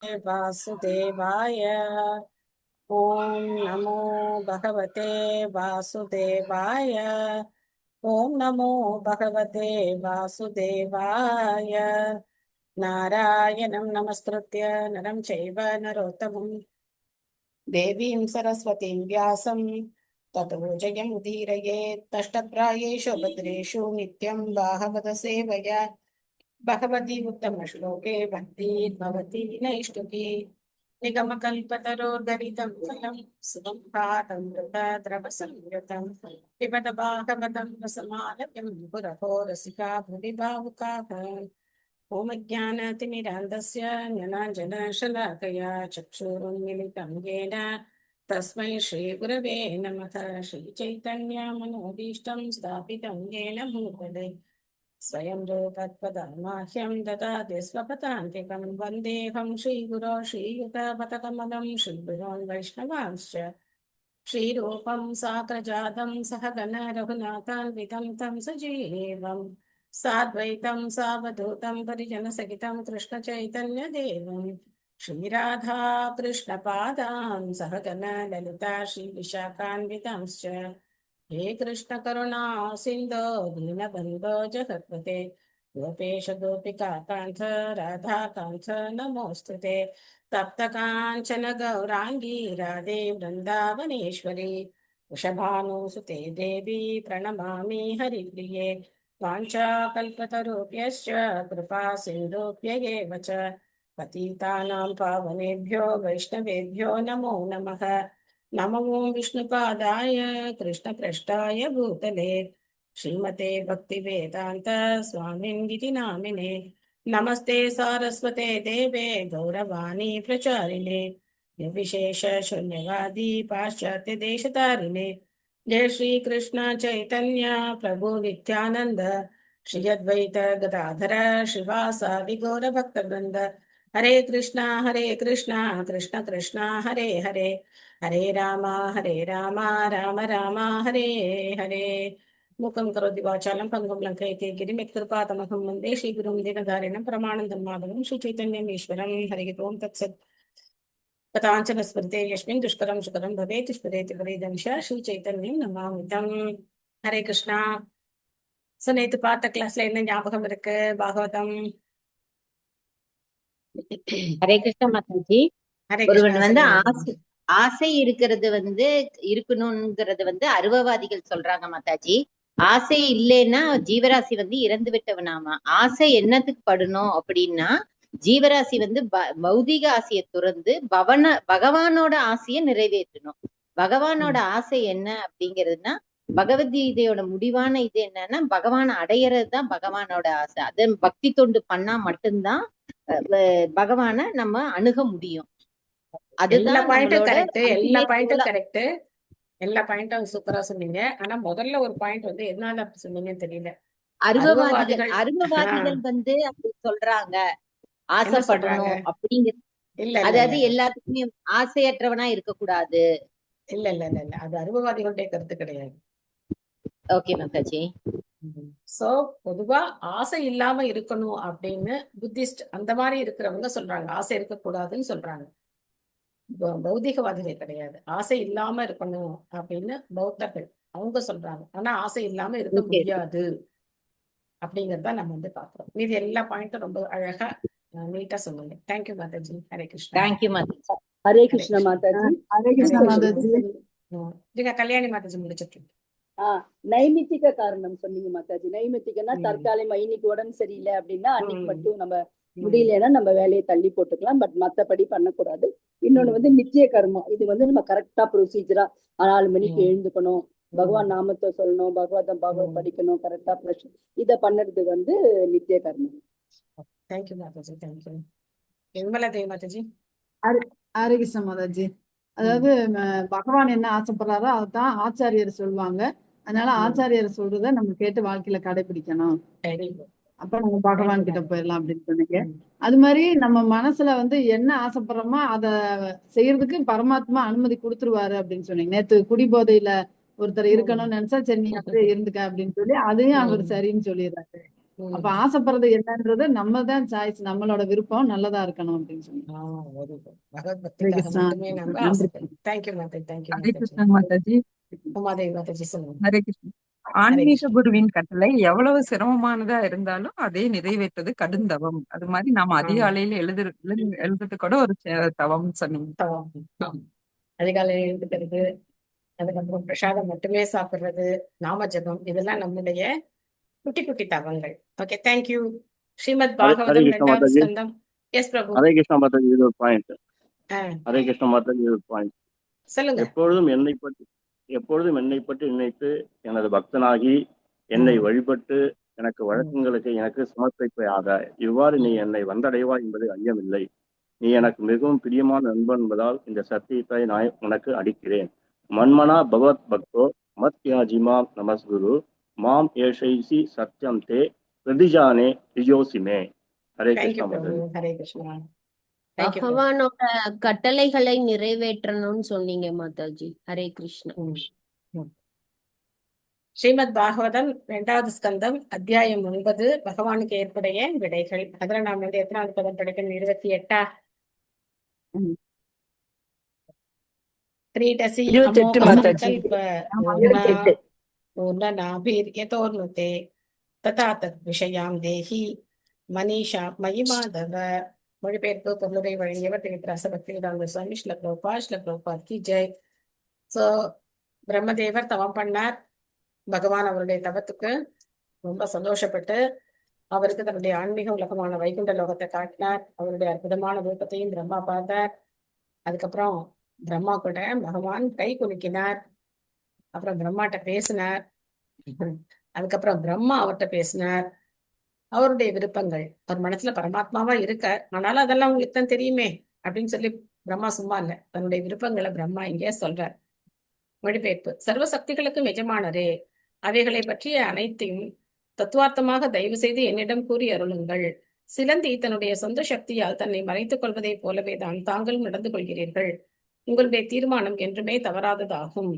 वासुदेवाय। ॐ नमो भगवते वासुदेवाय। ॐ नमो भगवते वासुदेवाय। नारायणं नमस्कृत्य नरं चैव नरोत्तमं देवीं सरस्वतीं व्यासं ततो जयमुदीरयेत्। तष्टप्रायेषु भद्रेषु नित्यं बाहवद सेवया भगवती उत्तमश्लोके भक्तिर्भवति नैष्टुकी। निगमकल्पतरोर्गलितं फलं सुगन्धातमृतद्रवसंयुतं पिबत भागवतं रसमालयं पुरहो रसिका भुवि भावुकाः। ओमज्ञानतिमिरान्धस्य ज्ञानाञ्जनशलाकया चक्षुरुन्मिलितं येन तस्मै श्रीगुरवे नमः। श्रीचैतन्यमनोभीष्टं स्थापितं येन भूतले स्वयं रूपत्वदमाह्यं ददाति स्वपदान्तिकं। वन्देऽहं श्रीगुरो श्रीयुतपथकमलं श्रीगुरोन् वैष्णवांश्च श्रीरूपं साग्रजातं सहगण रघुनाथान्वितं तं सजीवं साद्वैतं सावधूतं परिजनसहितं कृष्णचैतन्यदेवं श्रीराधा कृष्णपादां सहगण ललिता श्रीविशाखान्वितांश्च। हे कृष्ण करुणा सिन्धो दीनबन्धो जगत्पते गोपेश गोपिका कान्त राधा कान्त नमोऽस्तुते। तप्त काञ्चन गौराङ्गी राधे वृन्दावनेश्वरी वृषभानुसुते देवी प्रणमामि हरिप्रिये। वाञ्छाकल्पतरुभ्यश्च कृपा सिन्धुभ्यैव च पतितानां पावनेभ्यो वैष्णवेभ्यो नमो नमः। नमो विष्णुपादाय कृष्णपृष्ठाय भूतले श्रीमते भक्तिवेदान्त स्वामिन्निति नामिने। नमस्ते सारस्वते देवे गौरवाणी प्रचारिणे निर्विशेष शून्यवादी पाश्चात्य देशतारिणे। जय श्री कृष्ण चैतन्य प्रभु नित्यानंद श्री अद्वैत गदाधर श्रीवासादि गौर भक्तवृंद। हरे कृष्णा कृष्ण कृष्ण हरे हरे हरे राम राम राम हरे हरे। मूकं करोति वाचालं पङ्गुं लङ्कयति गिरिं यत्कृपातमहं वन्दे श्रीगुरुं दीनधारिणं प्रमाणं माधवं श्रीचैतन्यम् ईश्वरं। हरिः ओं तत्सत्। कथाञ्चन स्मृते यस्मिन् दुष्करं सुकरं भवेत् स्मरेति वरेदंश श्रीचैतन्यं नमामितं। हरे கிருஷ்ணா. ஸோ நேற்று பார்த்த கிளாஸ்ல என்ன ஞாபகம் இருக்கு? பாகவதம். ஹரே கிருஷ்ண மாதாஜி. ஹரே ஒருவன் கிருஷ்ணா வந்து சொல்லுங்க. ஆசை இருக்கிறது இருக்கணும்ங்கிறது அருவவாதிகள் சொல்றாங்க மாதாஜி. ஆசை இல்லைன்னா ஜீவராசி இறந்து விட்டவனாமா. ஆசை என்னத்துக்கு படணும் அப்படின்னா ஜீவராசி பௌதிக ஆசையை துறந்து பகவானோட ஆசையை நிறைவேற்றணும். பகவானோட ஆசை என்ன அப்படிங்கிறதுனா பகவத்கீதையோட முடிவான இது என்னன்னா பகவான் அடையறது தான் பகவானோட ஆசை. அது பக்தி தொண்டு பண்ணா மட்டும்தான் பகவான நம்ம அணுக முடியும். எல்லா பாயிண்ட்டும் கரெக்ட், எல்லா பாயிண்ட்டும் சூப்பரா சொன்னீங்க. ஆனா முதல்ல ஒரு பாயிண்ட் எதனால அப்படி சொன்னீங்கன்னு தெரியல. அருவவாதிகள் அப்படி சொல்றாங்க ஆசைப்படணும் அப்படிங்கிறது. அதாவது எல்லாத்துக்குமே ஆசையற்றவனா இருக்கக்கூடாது. இல்ல இல்ல இல்ல இல்ல அது அருவவாதிகளுடைய கருத்து கிடையாது. ஓகே மாதாஜி. சோ பொதுவா ஆசை இல்லாம இருக்கணும் அப்படின்னு புத்திஸ்ட் அந்த மாதிரி இருக்கிறவங்க சொல்றாங்க. ஆசை இருக்கக்கூடாதுன்னு சொல்றாங்க. பௌதிகவாதிகள் கிடையாது. ஆசை இல்லாம இருக்கணும் அப்படின்னு பௌத்தர்கள் அவங்க சொல்றாங்க. ஆனா ஆசை இல்லாம இருக்க முடியாது அப்படிங்கறத நம்ம பாக்குறோம். மீதி எல்லா பாயிண்ட்டும் ரொம்ப அழகா நீட்டா சொல்லுங்க. தேங்க்யூ மாதாஜி. ஹரே கிருஷ்ணா. தேங்க்யூ மாதாஜி. ஹரே கிருஷ்ண மாதாஜி. ஹரே கிருஷ்ண மாதாஜி. கல்யாணி மாதாஜி முடிச்சிட்டு நைமித்திக காரணம் சொன்னீங்க மாதாஜி. நைமித்திகன்னா தற்காலிகமா இன்னைக்கு உடம்பு சரியில்லை அப்படின்னா அன்னைக்கு மட்டும் நம்ம முடியலன்னா நம்ம வேலையை தள்ளி போட்டுக்கலாம். பட் மத்தபடி பண்ணக்கூடாது. இன்னொன்னு நித்திய கர்மம். இது நம்ம கரெக்டா ப்ரொசீஜரா 4 மணிக்கு எழுந்துக்கணும், பகவான் நாமத்தை சொல்லணும், பகவத் படிக்கணும், கரெக்டா இத பண்ணது நித்திய கர்மம். தேங்க்யூ மாதாஜி. தேங்க்யூ. நிர்மலா தேவி மாதாஜி. ஹரே கிருஷ்ண மாதாஜி. அதாவது பகவான் என்ன ஆசைப்படுறாரோ அதுதான் ஆச்சாரியர் சொல்லுவாங்க. அதனால ஆச்சாரியர் சொல்றத நம்ம கேட்டு வாழ்க்கையில கடைபிடிக்கணும். அப்ப நம்ம பகவான் கிட்ட போயிடலாம் அப்படின்னு சொன்னீங்க. அது மாதிரி நம்ம மனசுல என்ன ஆசைப்படுறோமோ அத செய்யறதுக்கு பரமாத்மா அனுமதி கொடுத்துருவாரு அப்படின்னு சொன்னீங்க. நேத்து குடிபோதையில ஒருத்தர் இருக்கணும்னு நினைச்சா சரி நீ அப்படியே இருந்துக்க அப்படின்னு சொல்லி அதையும் அவர் சரின்னு சொல்லிடுறாரு. அப்ப ஆசைப்படுறது என்னன்றது நம்ம தான் சாய்ஸ், நம்மளோட விருப்பம் நல்லதா இருக்கணும் அப்படின்னு சொன்னோம். Very good. பகவத் ஹரே பக்திக்காக கிருஷ்ணா. மட்டுமே நம்ம நன்றி. ஆசைப்படணும். தேங்க்யூ மாதாஜி, தேங்க்யூ ஹரே மாதாஜி. கிருஷ்ணா மாதாஜி. உமாதேவி மாதாஜி சொல்லுங்க. ஹரே கிருஷ்ணா. ஹரே ஆன்மீக கிருஷ்ணா. குருவின் கட்டளை எவ்வளவு சிரமமானதா இருந்தாலும் அதை நிறைவேற்றது கடுந்தவம். அது மாதிரி நாம அதிகாலையில எழுதுறது கூட ஒரு தவம் சொன்னீங்க. தவம். அதிகாலையில் எழுந்துக்கிறது, அதுக்கப்புறம் பிரசாதம் மட்டுமே சாப்பிடுறது, நாம ஜபம், இதெல்லாம் நம்முடைய குட்டி குட்டி தவங்கள். Okay, thank you. ஸ்ரீமத் ஹரே பாகவதம் கிருஷ்ணா 2வது மாதாஜி. ஸ்கந்தம். எஸ் பிரபு. ஹரே கிருஷ்ணா மாதாஜி, இது ஒரு பாயிண்ட். ஆ, ஹரே கிருஷ்ணா மாதாஜி, இது ஒரு பாயிண்ட். சொல்லுங்க. எப்பொழுதும் என்னை பற்றி நினைத்து எனது பக்தனாகி என்னை வழிபட்டு எனக்கு வழக்கங்களுக்கு எனக்கு சமர்ப்பிப்பையாக. இவ்வாறு நீ என்னை வந்தடைவாய் என்பது ஐயமில்லை. நீ எனக்கு மிகவும் பிரியமான நண்பன் என்பதால் இந்த சத்தியத்தை நான் உனக்கு அளிக்கிறேன். மன்மனா பகவத் பக்தோ மத் யாஜிமா நமஸ்குரு மாம் ஏஷைசி சத்யம் தே பிரதிஜானே ரிஜோசிமே. ஹரே தேங்க்யூ கிருஷ்ணா பிரபு. மாதாஜி. ஹரே கிருஷ்ணா. தேங்க்யூ பிரபு. பகவானோட கட்டளைகளை நிறைவேற்றணும்னு சொன்னீங்க மாதாஜி. ஹரே கிருஷ்ணா. ஸ்ரீமத் பாகவதம் 2வது ஸ்கந்தம் அத்தியாயம் 9 பகவானுக்கு ஏற்புடைய விடைகள். அதுல நாம் வந்து எத்தனாவது பதம் படிக்கணும்? 28. கிரீடசி 28 மாதாஜி. பூர்ணநாபிர்யதோர்னுதே ததா தத் விஷயாம் தேஹி மனிஷா மயி மாதவ. மொழிபெயர்ப்பு பொருளுரை வழங்கியவர் திரு பக்திவேதாந்த சுவாமி. ஸ்ரீல பிரபுபாத் கி ஜெய். சோ பிரம்மதேவர் தவம் பண்ணார். பகவான் அவருடைய தவத்துக்கு ரொம்ப சந்தோஷப்பட்டு அவருக்கு தன்னுடைய ஆன்மீக உலகமான வைகுண்ட லோகத்தை காட்டினார். அவருடைய அற்புதமான ரூபத்தையும் பிரம்மா பார்த்தார். அதுக்கப்புறம் பிரம்மா கூட பகவான் கை குலுக்கினார். அப்புறம் பிரம்மாட்ட பேசினார். அதுக்கப்புறம் பிரம்மா அவர்கிட்ட பேசினார். அவருடைய விருப்பங்கள், அவர் மனசுல பரமாத்மாவா இருக்கார், ஆனாலும் அதெல்லாம் உங்களுக்கு தான் தெரியுமே அப்படின்னு சொல்லி பிரம்மா சும்மா இல்ல, தன்னுடைய விருப்பங்களை பிரம்மா இங்கே சொல்றார். மொழிபெயர்ப்பு. சர்வ சக்திகளுக்கும் எஜமானரே, அவைகளை பற்றிய அனைத்தையும் தத்துவார்த்தமாக தயவு செய்து என்னிடம் கூறி அருளுங்கள். சிலந்தி தன்னுடைய சொந்த சக்தியால் தன்னை மறைத்துக் கொள்வதை போலவே தான் தாங்களும் நடந்து கொள்கிறீர்கள். உங்களுடைய தீர்மானம் என்றுமே தவறாததாகும்.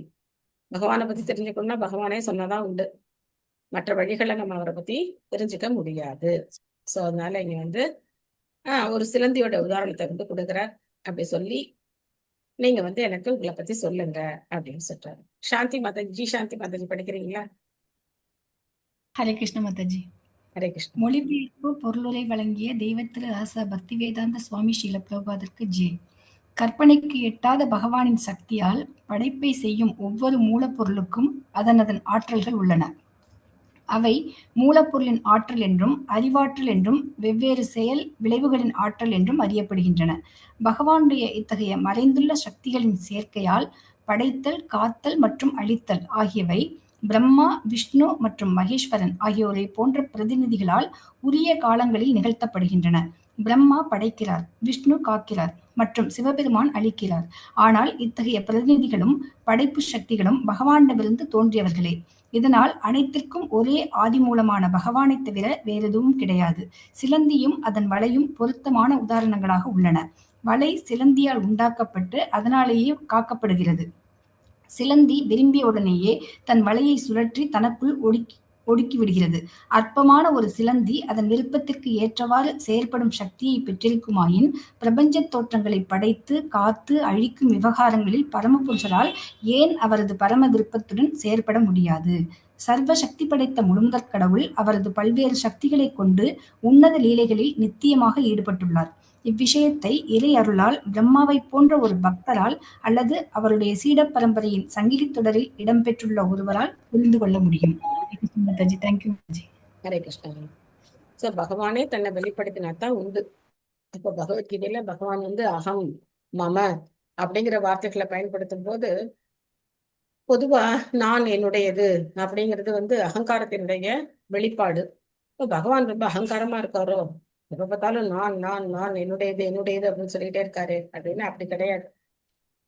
பகவானை பத்தி தெரிஞ்சுக்கணும்னா பகவானே சொன்னதான் உண்டு. மற்ற வழிகளை நம்ம அவரை பத்தி தெரிஞ்சுக்க முடியாது. சோ அதனால இங்க வந்து ஒரு சிலந்தியோட உதாரணத்தை வந்து கொடுக்குறார். அப்படி சொல்லி நீங்க வந்து எனக்கு உங்களை பத்தி சொல்லுங்க அப்படின்னு சொல்றாரு. சாந்தி மாதாஜி, சாந்தி மாதாஜி படிக்கிறீங்களா? ஹரே கிருஷ்ண மாதாஜி. ஹரே கிருஷ்ணா. மொழிபெயர்ப்பு பொருளுரை வழங்கிய தெய்வத்திரு ராசா பக்திவேதாந்த சுவாமி ஸ்ரீல பிரபுபாதற்கு ஜெய். கற்பனைக்கு எட்டாத பகவானின் சக்தியால் படைப்பை செய்யும் ஒவ்வொரு மூலப்பொருளுக்கும் அதன் ஆற்றல்கள் உள்ளன. அவை மூலப்பொருளின் ஆற்றல் என்றும் அறிவாற்றல் என்றும் வெவ்வேறு செயல் விளைவுகளின் ஆற்றல் என்றும் அறியப்படுகின்றன. பகவானுடைய இத்தகைய மறைந்துள்ள சக்திகளின் சேர்க்கையால் படைத்தல், காத்தல் மற்றும் அழித்தல் ஆகியவை பிரம்மா, விஷ்ணு மற்றும் மகேஸ்வரன் ஆகியோரை போன்ற பிரதிநிதிகளால் உரிய காலங்களில் நிகழ்த்தப்படுகின்றன. பிரம்மா படைக்கிறார், விஷ்ணு காக்கிறார் மற்றும் சிவபெருமான் அழிக்கிறார். ஆனால் இத்தகைய பிரதிநிதிகளும் படைப்பு சக்திகளும் பகவானிடமிருந்து தோன்றியவர்களே. இதனால் அனைத்திற்கும் ஒரே ஆதி மூலமான பகவானை தவிர வேறெதுவும் கிடையாது. சிலந்தியும் அதன் வலையும் பொருத்தமான உதாரணங்களாக உள்ளன. வலை சிலந்தியால் உண்டாக்கப்பட்டு அதனாலேயே காக்கப்படுகிறது. சிலந்தி விரும்பிய உடனேயே தன் வலையை சுழற்றி தனக்குள் ஒடுக்கி விடுகிறது. அற்பமான ஒரு சிலந்தி அதன் விருப்பத்திற்கு ஏற்றவாறு செயற்படும் சக்தியை பெற்றிருக்குமாயின் பிரபஞ்ச தோற்றங்களை படைத்து காத்து அழிக்கும் விவகாரங்களில் பரமபுருஷரால் ஏன் அவரது பரம விருப்பத்துடன் செயற்பட முடியாது? சர்வ சக்தி படைத்த முழுமுதற் கடவுள் அவரது பல்வேறு சக்திகளை கொண்டு உன்னத லீலைகளில் நித்தியமாக ஈடுபட்டுள்ளார். இவ்விஷயத்தை இறை அருளால் பிரம்மாவை போன்ற ஒரு பக்தரால் அல்லது அவருடைய சீட பரம்பரையின் சங்கிலி தொடரில் இடம்பெற்றுள்ள ஒருவரால் புரிந்து கொள்ள முடியும். ஹரே கிருஷ்ணா. சோ பகவானே தன்னை வெளிப்படுத்தினாத்தான் உண்டு. இப்ப பகவத்கீதையில பகவான் வந்து அகம், மம அப்படிங்கிற வார்த்தைகளை பயன்படுத்தும் போது பொதுவா நான் என்னுடையது அப்படிங்கிறது வந்து அகங்காரத்தினுடைய வெளிப்பாடு. பகவான் ரொம்ப அகங்காரமா இருக்காரோ, எப்ப பார்த்தாலும் நான் நான் நான் என்னுடையது என்னுடையது அப்படின்னு சொல்லிட்டே இருக்காரு அப்படின்னு அப்படி கிடையாது.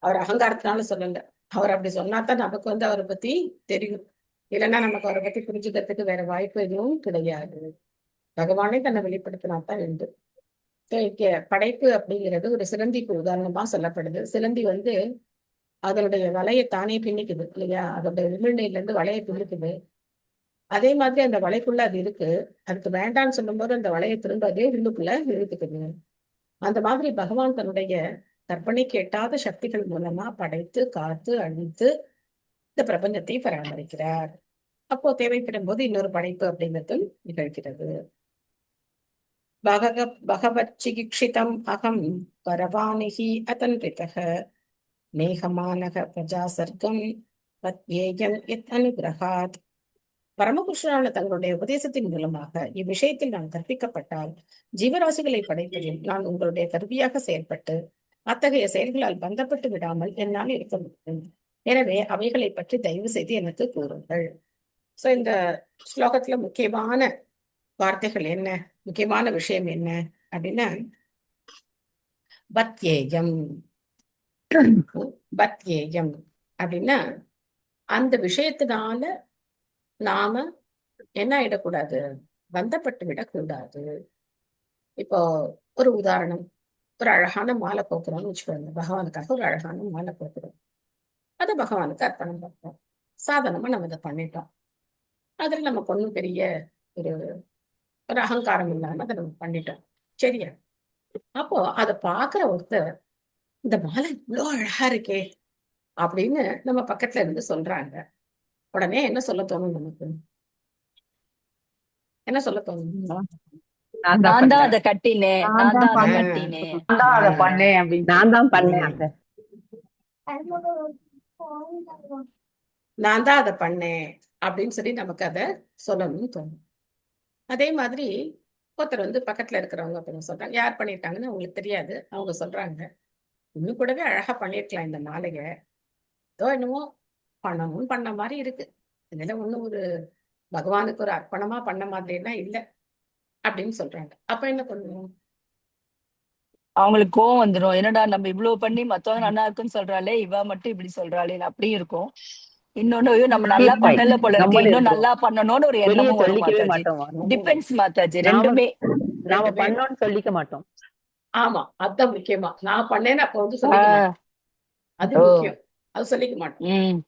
அவர் அகங்காரத்தினால சொல்லல. அவர் அப்படி சொன்னாதான் நமக்கு வந்து அவரை பத்தி தெரியும். இல்லைன்னா நமக்கு அவரை பத்தி புரிஞ்சுக்கிறதுக்கு வேற வாய்ப்பு எதுவும் கிடையாது. பகவானே தன்னை வெளிப்படுத்தினாத்தான் உண்டு. இங்க படைப்பு அப்படிங்கிறது ஒரு சிலந்திக்கு உதாரணமா சொல்லப்படுது. சிலந்தி வந்து அதனுடைய வலையை தானே பின்னிக்குது இல்லையா? அதோட உமிழ்நீர்ல இருந்து வலையை பின்னிக்குது. அதே மாதிரி அந்த வலைக்குள்ள அது இருக்கு. அதுக்கு வேண்டான்னு சொல்லும்போது அந்த வலையை திரும்ப அதே உள்ளுக்குள்ள இழுத்துக்குது. அந்த மாதிரி பகவான் தன்னுடைய கற்பனைக்கு எட்டாத சக்திகள் மூலமா படைத்து காத்து அழித்து இந்த பிரபஞ்சத்தை பராமரிக்கிறார். அப்போ தேவைப்படும் போது இன்னொரு படைப்பு அப்படிங்கிறது நிகழ்கிறது. பகவத் சிகிக்ஷிதம் அகம் பரவானிகி அதன்பிதக நேகமானக பிரஜா சர்க்கம் பத்யேயம் யத் அனுகிரகாத். பரமபுருஷரான தங்களுடைய உபதேசத்தின் மூலமாக இவ்விஷயத்தில் நான் கற்பிக்கப்பட்டால் ஜீவராசிகளை படைப்பதில் நான் உங்களுடைய கருவியாக செயல்பட்டு அத்தகைய செயல்களால் பந்தப்பட்டு விடாமல் என்னால் இருக்க முடியும். எனவே அவைகளை பற்றி தயவு செய்து எனக்கு கூறுங்கள். சோ இந்த ஸ்லோகத்துல முக்கியமான வார்த்தைகள் என்ன, முக்கியமான விஷயம் என்ன அப்படின்னா, பத்யேயம். பத்யேயம் அப்படின்னா அந்த விஷயத்தினால நாம என்ன ஆயிடக்கூடாது, பந்தப்பட்டு விடக்கூடாது. இப்போ ஒரு உதாரணம், ஒரு அழகான மாலை போக்குறோம்னு வச்சுக்கோங்க. பகவானுக்காக ஒரு அழகான மாலை போக்குறோம், அதை பகவானுக்கு அர்ப்பணம் பண்றோம். சாதனமா நம்ம இதை பண்ணிட்டோம். அதுல நமக்கு ஒண்ணும் பெரிய ஒரு ஒரு அகங்காரம் இல்லாம அதை நம்ம பண்ணிட்டோம், சரியா? அப்போ அதை பாக்குற ஒருத்தர் இந்த மாலை இவ்வளோ அழகா இருக்கே அப்படின்னு நம்ம பக்கத்துல இருந்து சொல்றாங்க. உடனே என்ன சொல்ல தோணும் நமக்கு? என்ன சொல்ல தோணும்? நான் தான் நான் தான் பண்ணேன். அதை கட்டினேன், நான் தான் அதை கட்டினேன். நான் தான் அதை பண்ணேன் அப்படின்னு. நான் தான் பண்ணேன் அத்தை. நான் தான் அதை பண்ணேன் அப்படின்னு சொல்லி நமக்கு அதை சொல்லணும்னு தோணும். அதே மாதிரி ஒருத்தர் வந்து பக்கத்துல இருக்கிறவங்க அப்படின்னு சொல்றாங்க, யார் பண்ணியிருக்காங்கன்னு அவங்களுக்கு தெரியாது. அவங்க சொல்றாங்க, இன்னும் கூடவே அழகா பண்ணிருக்கலாம் இந்த மாலையை, ஏதோ என்னமோ பண்ணணும்னு பண்ண மாதிரி இருக்கு, இதுல ஒண்ணும் ஒரு பகவானுக்கு ஒரு அர்ப்பணமா பண்ண மாதிரிலாம் இல்லை அப்படின்னு சொல்றாங்க. அப்ப என்ன பண்ணுவோம்? அவங்களுக்கு கோவம் வந்துடும். என்னடா நம்ம இவ்வளவு பண்ணி மத்தவங்க நல்லா இருக்குன்னு சொல்றாளே, இவ மட்டும் இப்படி சொல்றாளே அப்படியும் இருக்கும். இன்னொன்னு, ஐயோ நம்ம நல்லா பண்ணல போல இருக்கு, இன்னும் நல்லா பண்ணணும்னு ஒரு வெளியே எண்ணமும் வரும் சொல்லிக்கவே மாதாஜி. மாட்டோம். டிபெண்ட்ஸ் மாதாஜி, நாம ரெண்டுமே. நாம பண்ணோம்னு சொல்லிக்க மாட்டோம். ஆமா, அதான் முக்கியமா. நான் பண்ணேன்னு அப்ப வந்து சொல்லிக்க ஆஹ் மாட்டேன், அது ஓ முக்கியம். அது சொல்லிக்க மாட்டோம். உம்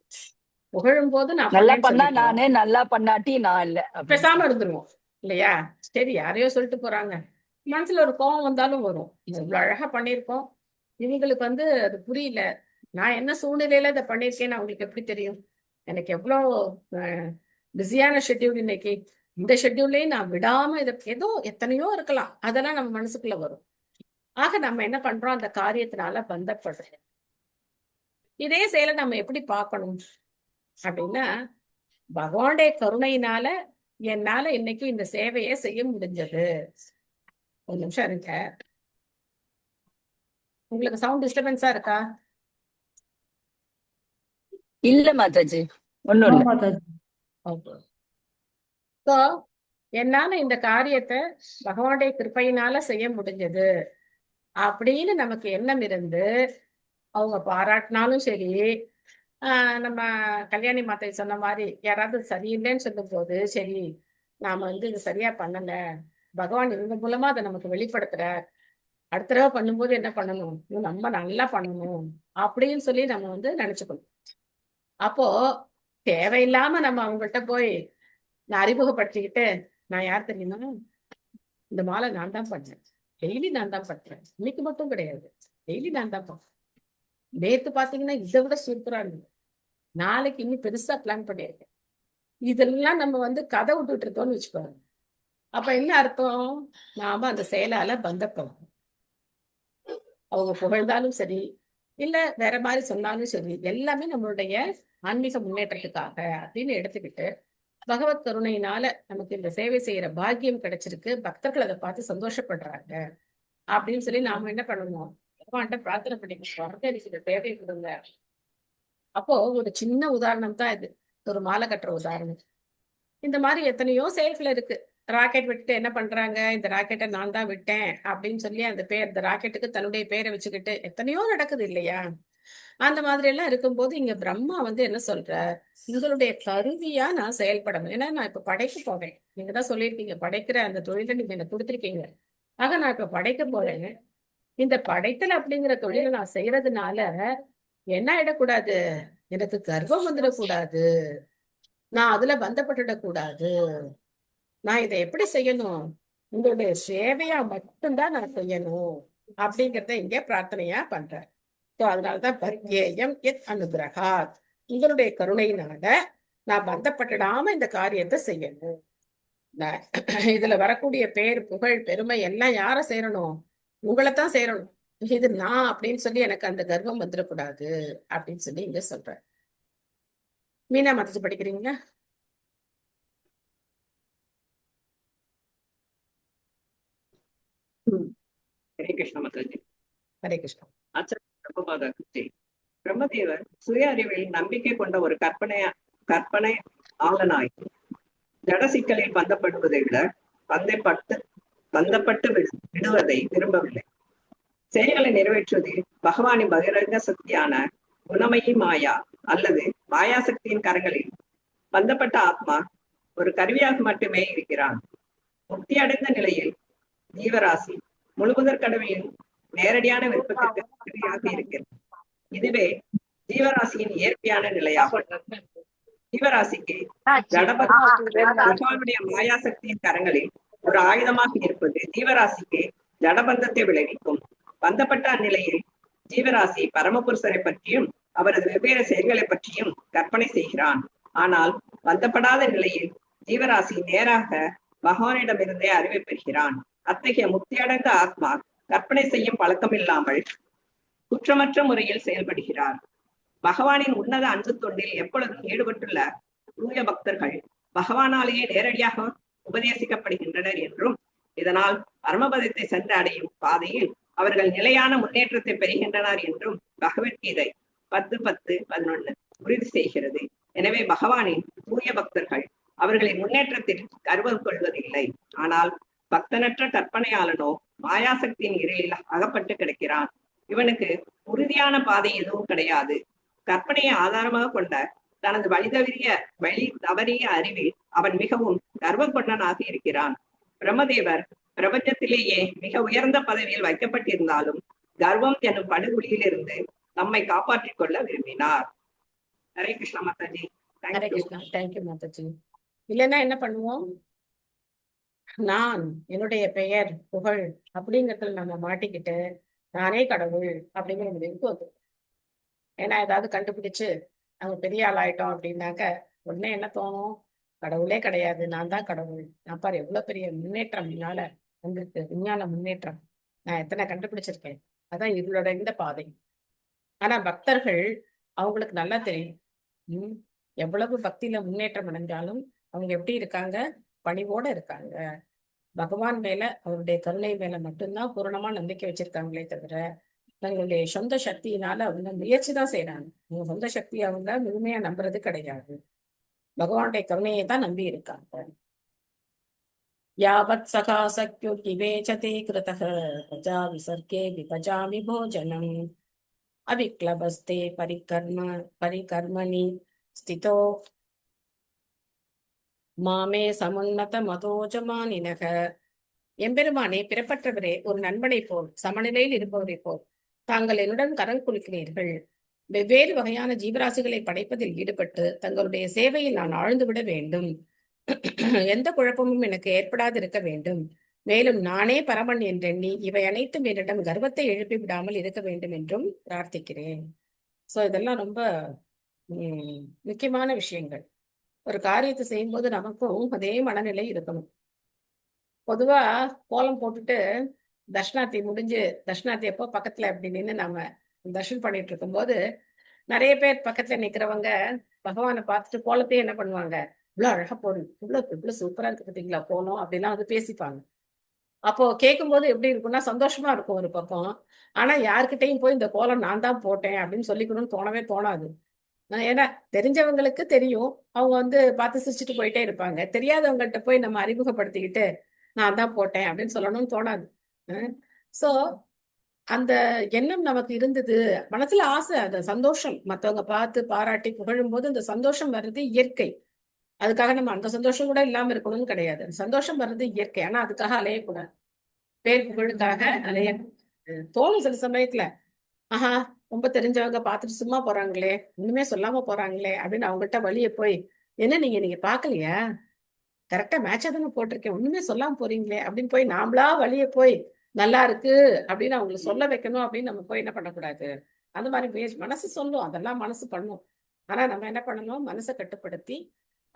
புகழும் போது நான் நல்லா பண்ணேன்னு பண்ணா சொல்லிக்குவோம், நானு, நல்லா பண்ணாட்டி நான் இல்ல அப்படின்னு பேசாம சொல்லுவோம். இருந்துருவோம் இல்லையா? சரி, யாரையோ சொல்லிட்டு போறாங்க, மனசுல ஒரு கோவம் வந்தாலும் வரும். இவ்வளவு அழகா பண்ணியிருக்கோம், இவங்களுக்கு வந்து அது புரியல, நான் என்ன சூழ்நிலையில இதை பண்ணியிருக்கேன்னு அவங்களுக்கு எப்படி தெரியும்? எனக்கு எவ்வளோ பிஸியான ஷெட்யூல் இன்னைக்கு, இந்த ஷெட்யூல்லையும் நான் விடாம இதை ஏதோ எத்தனையோ இருக்கலாம், அதெல்லாம் நம்ம மனசுக்குள்ள வரும். ஆக நம்ம என்ன பண்றோம், அந்த காரியத்தினால பந்தப்படுறோம். இதே செயலை நம்ம எப்படி பார்க்கணும் அப்படின்னா, பகவானுடைய கருணையினால என்னால இன்னைக்கு இந்த சேவையை செய்ய முடிஞ்சது. ஒரு நிமிஷம் இருங்க, உங்களுக்கு சவுண்ட் டிஸ்டர்பன்ஸா இருக்கா? இல்ல மாதாஜி, ஒண்ணும் இல்ல. ஓகே. ஸோ என்னால இந்த காரியத்தை பகவானுடைய கிருபையினால செய்ய முடிஞ்சது அப்படின்னு நமக்கு எண்ணம் இருந்து அவங்க பாராட்டினாலும் சரி, நம்ம கல்யாணி மாத்தை சொன்ன மாதிரி யாராவது சரியில்லைன்னு சொல்லும் போது, சரி நாம வந்து இது சரியா பண்ணல, பகவான் இவங்க மூலமா அதை நமக்கு வெளிப்படுத்துற, அடுத்த தடவை பண்ணும்போது என்ன பண்ணணும், இன்னும் நம்ம நல்லா பண்ணணும் அப்படின்னு சொல்லி நம்ம வந்து நினைச்சுக்கணும். அப்போ தேவையில்லாம நம்ம அவங்கள்ட்ட போய் நான் அறிமுகப்படுத்திக்கிட்டு, நான் யார் தெரியுமா, இந்த மாலை நான் தான் பண்ணேன், டெய்லி நான் தான் பண்றேன், இன்னைக்கு மட்டும் கிடையாது, டெய்லி நான் தான் பண்றேன், நேத்து பாத்தீங்கன்னா இதை விட சூப்பரா இருந்தது, நாளைக்கு இன்னும் பெருசா பிளான் பண்ணியிருக்கேன், இதெல்லாம் நம்ம வந்து கதை விட்டுட்டு இருக்கோம்னு வச்சுக்கோங்க. அப்ப என்ன அர்த்தம், நாம அந்த செயலால பந்தப்போம். அவங்க புகழ்ந்தாலும் சரி, இல்ல வேற மாதிரி சொன்னாலும் சரி, எல்லாமே நம்மளுடைய ஆன்மீக முன்னேற்றத்துக்காக அப்படின்னு எடுத்துக்கிட்டு, பகவத் கருணையினால நமக்கு இந்த சேவை செய்யற பாக்கியம் கிடைச்சிருக்கு, பக்தர்கள் அதை பார்த்து சந்தோஷப்படுறாங்க அப்படின்னு சொல்லி நாம என்ன பண்ணணும், பகவான்கிட்ட பிரார்த்தனை பண்ணிக்கிறோம், எனக்கு இந்த சேவை கொடுங்க. அப்போ ஒரு சின்ன உதாரணம் தான் இது, ஒரு மாலை கட்டுற உதாரணம். இந்த மாதிரி எத்தனையோ செயல்கள் இருக்கு. ராக்கெட் விட்டுட்டு என்ன பண்றாங்க, இந்த ராக்கெட்டை நான் தான் விட்டேன் அப்படின்னு சொல்லி அந்த பேர், இந்த ராக்கெட்டுக்கு தன்னுடைய பேரை வச்சுக்கிட்டு எத்தனையோ நடக்குது இல்லையா? அந்த மாதிரி எல்லாம் இருக்கும்போது இங்க பிரம்மா வந்து என்ன சொல்ற, உங்களுடைய கருவியா நான் செயல்படணும். ஏன்னா நான் இப்ப படைக்க போறேன், நீங்க தான் சொல்லியிருக்கீங்க படைக்கிற அந்த தொழிலை நீங்க எனக்கு கொடுத்துருக்கீங்க. ஆக நான் இப்ப படைக்க போறேன், இந்த படைத்தல் அப்படிங்கிற தொழிலை நான் செய்யறதுனால என்ன ஆயிடக்கூடாது, எனக்கு கர்வம் வந்துடக்கூடாது, நான் அதுல பந்தப்பட்டுடக்கூடாது. நான் இதை எப்படி செய்யணும்? உங்களுடைய சேவையா மட்டும்தான் நான் செய்யணும் அப்படிங்கிறத இங்க பிரார்த்தனையா பண்றேன். அதனாலதான் பர்யேயம் எத் அனுகிரகாத், உங்களுடைய கருணையினால நான் பந்தப்பட்டுடாம இந்த காரியத்தை செய்யணும். இதுல வரக்கூடிய பேர், புகழ், பெருமை எல்லாம் யார சேரணும்? உங்களைத்தான் சேரணும். இது நான் அப்படின்னு சொல்லி எனக்கு அந்த கர்வம் வந்துடக்கூடாது அப்படின்னு சொல்லி இங்க சொல்றேன். மீனா மதிச்சு படிக்கிறீங்களா? ஹரே கிருஷ்ண மாதாஜி. ஹரே கிருஷ்ணா. ஆச்சாரிய பிரபுபாதா பிரம்மதேவர் சுய அறிவில் நம்பிக்கை கொண்ட ஒரு கற்பனை ஆளனாய் ஜட சிக்கலில் பந்தப்படுவதை விட பந்தப்பட்டு விடுவதை விரும்பவில்லை. செயல்களை நிறைவேற்றுவதில் பகவானின் பகிரங்க சக்தியான குணமயி மாயா அல்லது மாயா சக்தியின் கரங்களில் பந்தப்பட்ட ஆத்மா ஒரு கருவியாக மட்டுமே இருக்கிறான். முக்தி அடைந்த நிலையில் ஜீவராசி முழுமுதற் கடவுளின் நேரடியான விருப்பத்திற்கு கருவியாக இருக்கிறது. இதுவே ஜீவராசியின் இயற்கையான நிலையாகும். ஜீவராசிக்கு பகவானுடைய மாயாசக்தியின் கரங்களில் ஒரு ஆயுதமாக இருப்பது ஜீவராசிக்கு ஜடபந்தத்தை விளைவிக்கும். பந்தப்பட்ட அந்நிலையில் ஜீவராசி பரமபுருஷரை பற்றியும் அவரது வெவ்வேறு செயல்களை பற்றியும் கற்பனை செய்கிறான். ஆனால் பந்தப்படாத நிலையில் ஜீவராசி நேராக பகவானிடமிருந்தே அறிவை பெறுகிறான். அத்தகைய முக்தியடைந்த ஆத்மா கற்பனை செய்யும் பழக்கம் இல்லாமல் குற்றமற்ற முறையில் செயல்படுகிறார். பகவானின் உன்னத அன்பு தொண்டில் எப்பொழுதும் ஈடுபட்டுள்ள தூய பக்தர்கள் பகவானாலேயே நேரடியாக உபதேசிக்கப்படுகின்றனர் என்றும், இதனால் பரமபதத்தை சென்று அடையும் பாதையில் அவர்கள் நிலையான முன்னேற்றத்தை பெறுகின்றனர் என்றும் பகவத்கீதை 10:10-11 உறுதி செய்கிறது. எனவே பகவானின் தூய பக்தர்கள் அவர்களின் முன்னேற்றத்தில் கர்வம் கொள்வதில்லை. ஆனால் பக்தனற்ற கற்பனையாளனோ மாயாசக்தியின் இருளில் அகப்பட்டு கிடக்கிறான். இவனுக்கு உறுதியான பாதை எதுவும் கிடையாது. கற்பனையை ஆதாரமாக கொண்ட தனது வழி தவறிய அறிவில் அவன் மிகவும் கர்வ கொண்டனாக இருக்கிறான். பிரம்மதேவர் பிரபஞ்சத்திலேயே மிக உயர்ந்த பதவியில் வைக்கப்பட்டிருந்தாலும் கர்வம் எனும் படுகொலியிலிருந்து நம்மை காப்பாற்றிக் கொள்ள விரும்பினார். ஹரே கிருஷ்ணா மாதாஜி. ஹரே கிருஷ்ணா. தேங்க்யூ மாதாஜி. இல்லைன்னா என்ன பண்ணுவோம்? நான், என்னுடைய பெயர், புகழ் அப்படிங்கிறதுல நம்ம மாட்டிக்கிட்டு நானே கடவுள் அப்படிங்கிற முடிவுக்கு வந்து, ஏன்னா ஏதாவது கண்டுபிடிச்சு அவங்க பெரிய ஆள் ஆயிட்டோம் அப்படின்னாக்க உடனே என்ன தோணும்? கடவுளே கிடையாது, நான் தான் கடவுள். நான் பாரு எவ்வளவு பெரிய முன்னேற்றம் என்னால வந்திருக்கு, விஞ்ஞான முன்னேற்றம், நான் எத்தனை கண்டுபிடிச்சிருக்கேன். அதான் இவளோட இந்த பாதை. ஆனா பக்தர்கள், அவங்களுக்கு நல்லா தெரியும் எவ்வளவு பக்தியில முன்னேற்றம் அடைஞ்சாலும் அவங்க எப்படி இருக்காங்க? பணிவோட இருக்காங்க. பகவான் மேல, அவருடைய கருணை மேல மட்டும்தான் பூரணமா நம்பிக்கை வச்சிருக்காங்களே தவிர தங்களுடைய சொந்த சக்தியினால அவங்க முயற்சி தான் செய்யறாங்க. அவங்க சொந்த சக்தி அவங்க முழுமையா நம்புறது கிடையாது. பகவானுடைய கருணையை தான் நம்பி இருக்காங்க. யாவத் சகா சக்யோ விவேச்சதே கிருதஹ பிரஜா விசர்கே விபஜாமி போஜனம் அவிக்லபஸ்தே பரிகர்மணி ஸ்திதோ மாமே சமுன்னத மதோஜமானினக. எம்பெருமானே, பிறப்பற்றவரே, ஒரு நண்பனை போல், சமநிலையில் இருப்பவரை போல் தாங்கள் என்னுடன் கரம் குலுக்கினீர்கள். வெவ்வேறு வகையான ஜீவராசிகளை படைப்பதில் ஈடுபட்டு தங்களுடைய சேவையில் நான் ஆழ்ந்துவிட வேண்டும். எந்த குழப்பமும் எனக்கு ஏற்படாதிருக்க வேண்டும். மேலும் நானே பரமன் என்றெண்ணி இவை அனைத்தும் என்னிடம் கர்வத்தை எழுப்பி விடாமல் இருக்க வேண்டும் என்றும் பிரார்த்திக்கிறேன். சோ இதெல்லாம் ரொம்ப முக்கியமான விஷயங்கள். ஒரு காரியத்தை செய்யும்போது நமக்கும் அதே மனநிலை இருக்கணும். பொதுவா கோலம் போட்டுட்டு தட்சிணார்த்தி முடிஞ்சு, தட்சிணார்த்தி எப்போ பக்கத்துல அப்படி நின்று நாம தர்ஷனம் பண்ணிட்டு இருக்கும் போது நிறைய பேர் பக்கத்துல நிக்கிறவங்க பகவானை பார்த்துட்டு கோலத்தையே என்ன பண்ணுவாங்க? இவ்வளவு அழகா போடும், இவ்வளவு சூப்பரா இருக்கு பார்த்தீங்களா கோலம் அப்படிலாம் வந்து பேசிப்பாங்க. அப்போ கேட்கும் போது எப்படி இருக்கும்னா சந்தோஷமா இருக்கும் ஒரு பக்கம். ஆனா யாருக்கிட்டையும் போய் இந்த கோலம் நான் தான் போட்டேன் அப்படின்னு சொல்லிக்கணும்னு தோணவே தோணாது. ஏன்னா தெரிஞ்சவங்களுக்கு தெரியும், அவங்க வந்து பார்த்து சிரிச்சுட்டு போயிட்டே இருப்பாங்க. தெரியாதவங்கள்ட்ட போய் நம்ம அறிமுகப்படுத்திக்கிட்டு நான் தான் போட்டேன் அப்படின்னு சொல்லணும்னு தோணாது. சோ அந்த எண்ணம் நமக்கு இருந்தது, மனசுல ஆசை, அந்த சந்தோஷம், மத்தவங்க பார்த்து பாராட்டி புகழும் போது அந்த சந்தோஷம் வர்றது இயற்கை. அதுக்காக நம்ம அந்த சந்தோஷம் கூட இல்லாம இருக்கணும்னு கிடையாது. சந்தோஷம் வர்றது இயற்கை. ஆனா அதுக்காக அலையக்கூடாது. பேர் புகழுக்காக அலைய தோணும் சில சமயத்துல. ஆஹா, ரொம்ப தெரிஞ்சவங்க பார்த்துட்டு சும்மா போறாங்களே, ஒண்ணுமே சொல்லாம போறாங்களே அப்படின்னு அவங்ககிட்ட வழிய போய் என்ன நீங்க பாக்கலையா, கரெக்டா மேட்சா தானே போட்டிருக்கேன், ஒண்ணுமே சொல்லாம போறீங்களே அப்படின்னு போய் நாமளா வழிய போய் நல்லா இருக்கு அப்படின்னு அவங்களுக்கு சொல்ல வைக்கணும் அப்படின்னு நம்ம போய் என்ன பண்ணக்கூடாது. அந்த மாதிரி மனசு சொல்லும், அதெல்லாம் மனசு பண்ணும். ஆனா நம்ம என்ன பண்ணணும், மனசை கட்டுப்படுத்தி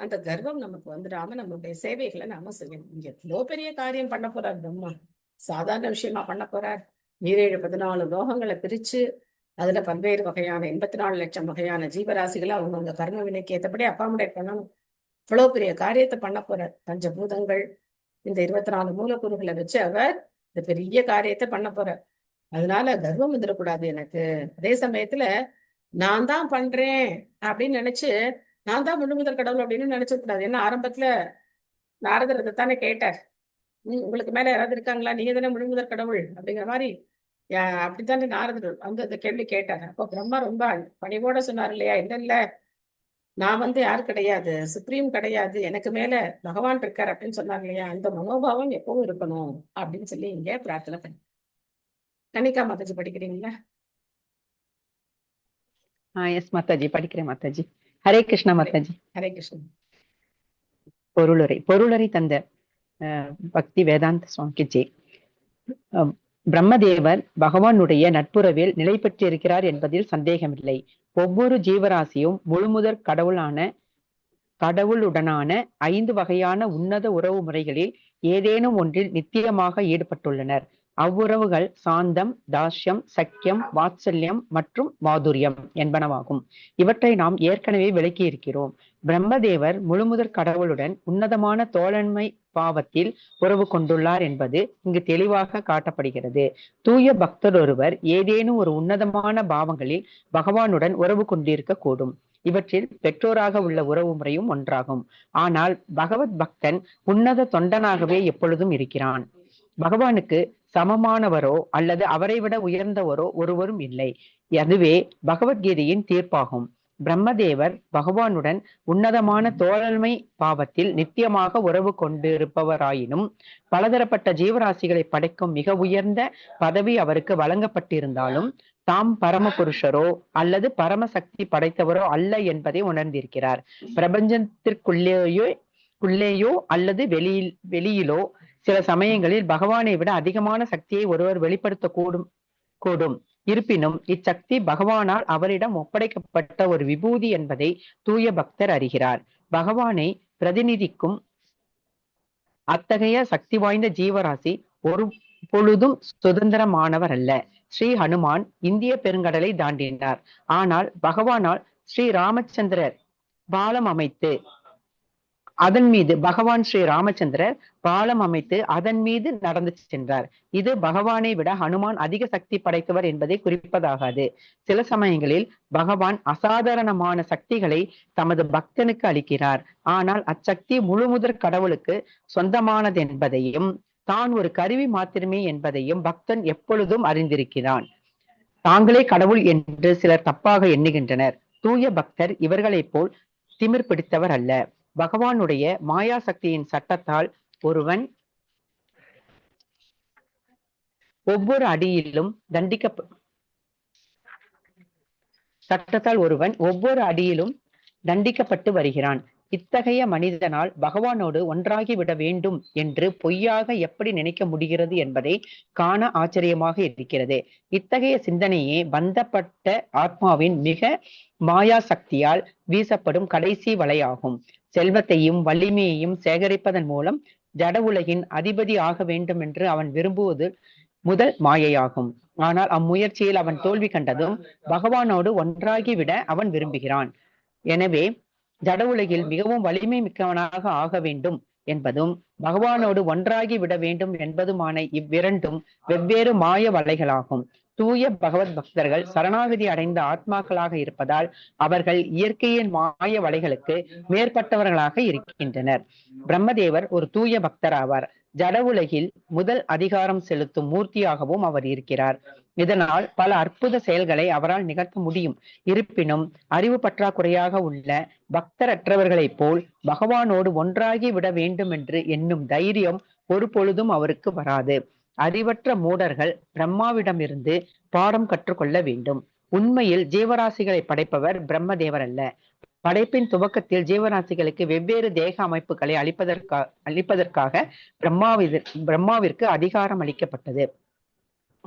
அந்த கர்வம் நமக்கு வந்துடாம நம்மளுடைய சேவைகளை நாம செய்யணும். இங்க எவ்வளோ பெரிய காரியம் பண்ண போறார் பிரம்மா, சாதாரண விஷயமா பண்ண போறார். 14 லோகங்களை பிரிச்சு அதுல பல்வேறு வகையான 84 லட்சம் வகையான ஜீவராசிகளை அவங்க கர்ம வினைக்கு ஏற்றபடி அகாமடேட் பண்ணணும். இவ்வளவு பெரிய காரியத்தை பண்ண போறார். பஞ்சபூதங்கள் இந்த 24 மூலக்கூறுகளை வச்சு அவர் இந்த பெரிய காரியத்தை பண்ண போறார். அதனால கர்வம் வந்துடக்கூடாது எனக்கு. அதே சமயத்துல நான் தான் பண்றேன் அப்படின்னு நினைச்சு நான் தான் முழுமுதல் கடவுள் அப்படின்னு நினைச்சிடக்கூடாது. ஏன்னா ஆரம்பத்துல நாரதர் தானே கேட்டார், உங்களுக்கு மேல யாராவது இருக்காங்களா, நீங்க தானே முழுமுதல் கடவுள் அப்படிங்கிற மாதிரி அப்படித்தானே நாரதர் அந்த கேள்வி கேட்டார். அப்போ பிரம்மா ரொம்ப பணிவோட சொன்னார் இல்லையா, இல்ல நான் யாரு கிடையாது, சுப்ரீம் கிடையாது, எனக்கு மேல பகவான் இருக்கார் அப்படின்னு சொன்னார் இல்லையா, அந்த மனோபாவம் எப்பவும் இருக்கணும் அப்படின்னு சொல்லி இங்க பிரார்த்தனை பண்ணி. கணிகா மாதாஜி படிக்கிறீங்களா? எஸ் மாதாஜி, படிக்கிறேன் மாதாஜி. ஹரே கிருஷ்ணா மாதாஜி. ஹரே கிருஷ்ணா. பொருளரை தந்த பக்தி வேதாந்த சுவாமிக்கு ஜெய். பிரம்மதேவர் பகவானுடைய நட்புறவில் நிலை பெற்றிருக்கிறார் என்பதில் சந்தேகமில்லை. ஒவ்வொரு ஜீவராசியும் முழுமுதற் கடவுளுடனான 5 வகையான உன்னத உறவு முறைகளில் ஏதேனும் ஒன்றில் நித்தியமாக ஈடுபட்டுள்ளனர். அவ்வுறவுகள் சாந்தம், தாஸ்யம், சக்கியம், வாத்சல்யம் மற்றும் மாதுரியம் என்பனவாகும். இவற்றை நாம் ஏற்கனவே விளக்கி இருக்கிறோம். பிரம்மதேவர் முழுமுதற் கடவுளுடன் உன்னதமான தோழன்மை பாவத்தில் உறவு கொண்டுள்ளார் என்பது இங்கு தெளிவாக காட்டப்படுகிறது. தூய பக்தர் ஒருவர் ஏதேனும் ஒரு உன்னதமான பாவங்களில் பகவானுடன் உறவு கொண்டிருக்க கூடும். இவற்றில் பெற்றோராக உள்ள உறவு முறையும் ஒன்றாகும். ஆனால் பகவத் பக்தன் உன்னத தொண்டனாகவே எப்பொழுதும் இருக்கிறான். பகவானுக்கு சமமானவரோ அல்லது அவரை விட உயர்ந்தவரோ ஒருவரும் இல்லை. அதுவே பகவத்கீதையின் தீர்ப்பாகும். பிரம்மதேவர் பகவானுடன் உன்னதமான தோழமை பாவத்தில் நித்தியமாக உறவு கொண்டிருப்பவராயினும் பலதரப்பட்ட ஜீவராசிகளை படைக்கும் மிக உயர்ந்த பதவி அவருக்கு வழங்கப்பட்டிருந்தாலும் தாம் பரமபுருஷரோ அல்லது பரமசக்தி படைத்தவரோ அல்ல என்பதை உணர்ந்திருக்கிறார். பிரபஞ்சத்திற்குள்ளேயோ அல்லது வெளியிலோ சில சமயங்களில் பகவானை விட அதிகமான சக்தியை ஒருவர் வெளிப்படுத்த கூடும். இருப்பினும் இச்சக்தி பகவானால் அவரிடம் ஒப்படைக்கப்பட்ட ஒரு விபூதி என்பதை தூய பக்தர் அறிகிறார். பகவானை பிரதிநிதிக்கும் அத்தகைய சக்தி வாய்ந்த ஜீவராசி ஒரு பொழுதும் சுதந்திரமானவர் அல்ல. ஸ்ரீ ஹனுமான் இந்திய பெருங்கடலை தாண்டினார். ஆனால் பகவானால் ஸ்ரீ ராமச்சந்திரர் பாலம் அமைத்து அதன் மீது நடந்து சென்றார். இது பகவானை விட ஹனுமான் அதிக சக்தி படைத்தவர் என்பதை குறிப்பதாகாது. சில சமயங்களில் பகவான் அசாதாரணமான சக்திகளை தமது பக்தனுக்கு அளிக்கிறார். ஆனால் அச்சக்தி முழுமுதற் கடவுளுக்கு சொந்தமானது என்பதையும் தான் ஒரு கருவி மாத்திரமே என்பதையும் பக்தன் எப்பொழுதும் அறிந்திருக்கிறான். தாங்களே கடவுள் என்று சிலர் தப்பாக எண்ணுகின்றனர். தூய பக்தர் இவர்களைப் போல் திமிர் பிடித்தவர் அல்ல. பகவானுடைய மாயா சக்தியின் சட்டத்தால் ஒருவன் ஒவ்வொரு அடியிலும் தண்டிக்கப்பட்டு வருகிறான். இத்தகைய மனிதனால் பகவானோடு ஒன்றாகி விட வேண்டும் என்று பொய்யாக எப்படி நினைக்க முடிகிறது என்பதை காண ஆச்சரியமாக இருக்கிறது. இத்தகைய சிந்தனையே பந்தப்பட்ட ஆத்மாவின் மிக மாயா சக்தியால் வீசப்படும் கடைசி வலையாகும். செல்வத்தையும் வலிமையையும் சேகரிப்பதன் மூலம் ஜட உலகின் அதிபதி ஆக வேண்டும் என்று அவன் விரும்புவது முதல் மாயையாகும். ஆனால் அம்முயற்சியில் அவன் தோல்வி கண்டதும் பகவானோடு ஒன்றாகிவிட அவன் விரும்புகிறான். எனவே ஜட உலகில் மிகவும் வலிமை மிக்கவனாக ஆக வேண்டும் என்பதும் பகவானோடு ஒன்றாகி விட வேண்டும் என்பதுமான இவ்விரண்டும் வெவ்வேறு மாய வலைகளாகும். தூய பகவத் பக்தர்கள் சரணாகதி அடைந்த ஆத்மாக்களாக இருப்பதால் அவர்கள் இயற்கையின் மாய வலைகளுக்கு மேற்பட்டவர்களாக இருக்கின்றனர். பிரம்மதேவர் ஒரு தூய பக்தர் ஆவார். ஜட உலகில் முதல் அதிகாரம் செலுத்தும் மூர்த்தியாகவும் அவர் இருக்கிறார். இதனால் பல அற்புத செயல்களை அவரால் நிகழ்த்த முடியும். இருப்பினும் அறிவு பற்றாக்குறையாக உள்ள பக்தரற்றவர்களைப் போல் பகவானோடு ஒன்றாகி விட வேண்டும் என்று எண்ணும் தைரியம் ஒரு பொழுதும் அவருக்கு வராது. அறிவற்ற மூடர்கள் பிரம்மாவிடமிருந்து பாடம் கற்றுக்கொள்ள வேண்டும். உண்மையில் ஜீவராசிகளை படைப்பவர் பிரம்மதேவர் அல்ல. படைப்பின் துவக்கத்தில் ஜீவராசிகளுக்கு வெவ்வேறு தேக அமைப்புகளை அளிப்பதற்காக பிரம்மாவிற்கு அதிகாரம் அளிக்கப்பட்டது.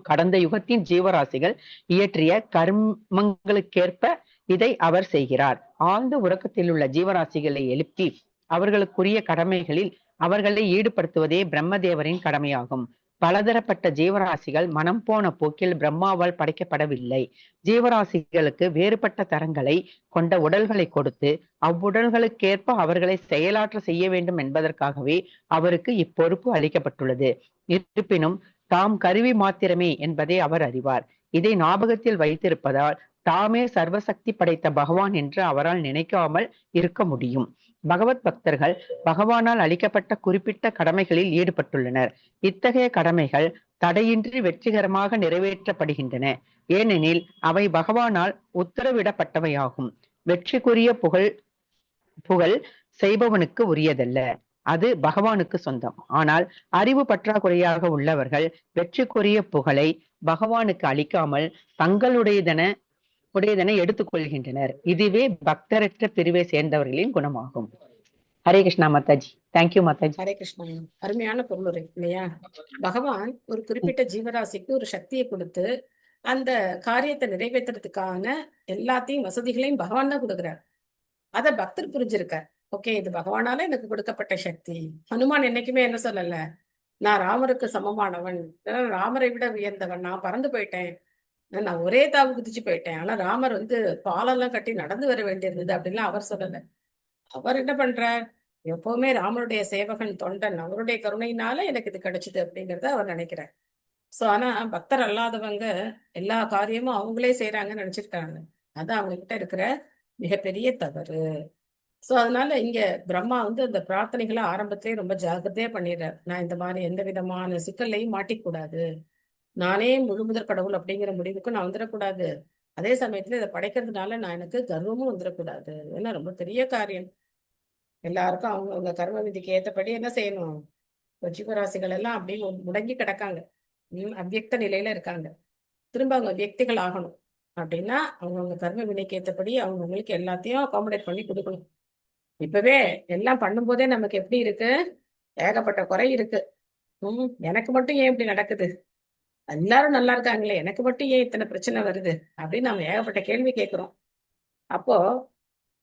கடந்த யுகத்தின் ஜீவராசிகள் இயற்றிய கர்மங்களுக்கேற்ப இதை அவர் செய்கிறார். ஆழ்ந்த உறக்கத்தில் உள்ள ஜீவராசிகளை எழுப்பி அவர்களுக்குரிய கடமைகளில் அவர்களை ஈடுபடுத்துவதே பிரம்மதேவரின் கடமையாகும். பலதரப்பட்ட ஜீவராசிகள் மனம் போன போக்கில் பிரம்மாவால் படைக்கப்படவில்லை. ஜீவராசிகளுக்கு வேறுபட்ட தரங்களை கொண்ட உடல்களை கொடுத்து அவ்வுடல்களுக்கேற்ப அவர்களை செயலாற்ற செய்ய வேண்டும் என்பதற்காகவே அவருக்கு இப்பொறுப்பு அளிக்கப்பட்டுள்ளது. இருப்பினும் தாம் கருவி மாத்திரமே என்பதை அவர் அறிவார். இதை ஞாபகத்தில் வைத்திருப்பதால் தாமே சர்வசக்தி படைத்த பகவான் என்று அவரால் நினைக்காமல் இருக்க முடியும். பகவத் பக்தர்கள் பகவானால் அளிக்கப்பட்ட குறிப்பிட்ட கடமைகளில் ஈடுபட்டுள்ளனர். இத்தகைய கடமைகள் தடையின்றி வெற்றிகரமாக நிறைவேற்றப்படுகின்றன. ஏனெனில் அவை பகவானால் உத்தரவிடப்பட்டவையாகும். வெற்றிக்குரிய புகழ் செய்பவனுக்கு உரியதல்ல, அது பகவானுக்கு சொந்தம். ஆனால் அறிவு பற்றாக்குறையாக உள்ளவர்கள் வெற்றிக்குரிய புகழை பகவானுக்கு அளிக்காமல் தங்களுடையதென எடுத்துக் கொள்கின்றனர். இதுவே பக்தரற்ற பிரிவை சேர்ந்தவர்களின் குணமாகும். ஹரே கிருஷ்ணா மாதாஜி. தேங்க்யூ மாதாஜி. ஹரே கிருஷ்ணா. அருமையான பொருளுரை இல்லையா? பகவான் ஒரு குறிப்பிட்ட ஜீவராசிக்கு ஒரு சக்தியை கொடுத்து அந்த காரியத்தை நிறைவேற்றுறதுக்கான எல்லாத்தையும் வசதிகளையும் பகவான் தான் கொடுக்குறார். அதை பக்தர் புரிஞ்சிருக்கார். ஓகே, இது பகவானால எனக்கு கொடுக்கப்பட்ட சக்தி. ஹனுமான் என்னைக்குமே என்ன சொல்லல, நான் ராமருக்கு சமமானவன், ராமரை விட உயர்ந்தவன், நான் பறந்து போயிட்டேன், நான் ஒரே தாவு குதிச்சு போயிட்டேன், ஆனா ராமர் பாலெல்லாம் கட்டி நடந்து வர வேண்டியிருந்தது அப்படின்லாம் அவர் சொல்லல. அவர் என்ன பண்றார், எப்பவுமே ராமருடைய சேவகன் தொண்டன், அவருடைய கருணையினால எனக்கு இது கிடைச்சது அப்படிங்கறத அவர் நினைக்கிறார். சோ ஆனா பக்தர் அல்லாதவங்க எல்லா காரியமும் அவங்களே செய்யறாங்கன்னு நினைச்சிருக்காங்க. அது அவங்க கிட்ட இருக்கிற மிகப்பெரிய தவறு. சோ அதனால இங்க பிரம்மா அந்த பிரார்த்தனைகளை ஆரம்பத்திலேயே ரொம்ப ஜாக்கிரதையா பண்ணிடுறார். நான் இந்த மாதிரி எந்த விதமான சிக்கல்லையும் மாட்டிக்கூடாது, நானே முழுமுதற் கடவுள் அப்படிங்கிற முடிவுக்கு நான் வந்துடக்கூடாது, அதே சமயத்துல இதை படைக்கிறதுனால நான் எனக்கு கர்வமும் வந்துடக்கூடாது. ஏன்னா ரொம்ப பெரிய காரியம். எல்லாருக்கும் அவங்க கர்ம விதிக்கு ஏற்றபடி என்ன செய்யணும், ஜீவராசிகள் எல்லாம் அப்படி முடங்கி கிடக்காங்க, அவ்வியக்த நிலையில இருக்காங்க. திரும்ப அவங்க வியக்திகள் ஆகணும் அப்படின்னா அவங்கவுங்க கர்ம வினைக்கு ஏற்றபடி அவங்கவுங்களுக்கு எல்லாத்தையும் அகாமடேட் பண்ணி கொடுக்கணும். இப்பவே எல்லாம் பண்ணும்போதே நமக்கு எப்படி இருக்கு, ஏகப்பட்ட குறை இருக்கு. எனக்கு மட்டும் ஏன் இப்படி நடக்குது, எல்லாரும் நல்லா இருக்காங்களே, எனக்கு மட்டும் ஏன் இத்தனை பிரச்சனை வருது அப்படின்னு நம்ம ஏகப்பட்ட கேள்வி கேட்கிறோம். அப்போ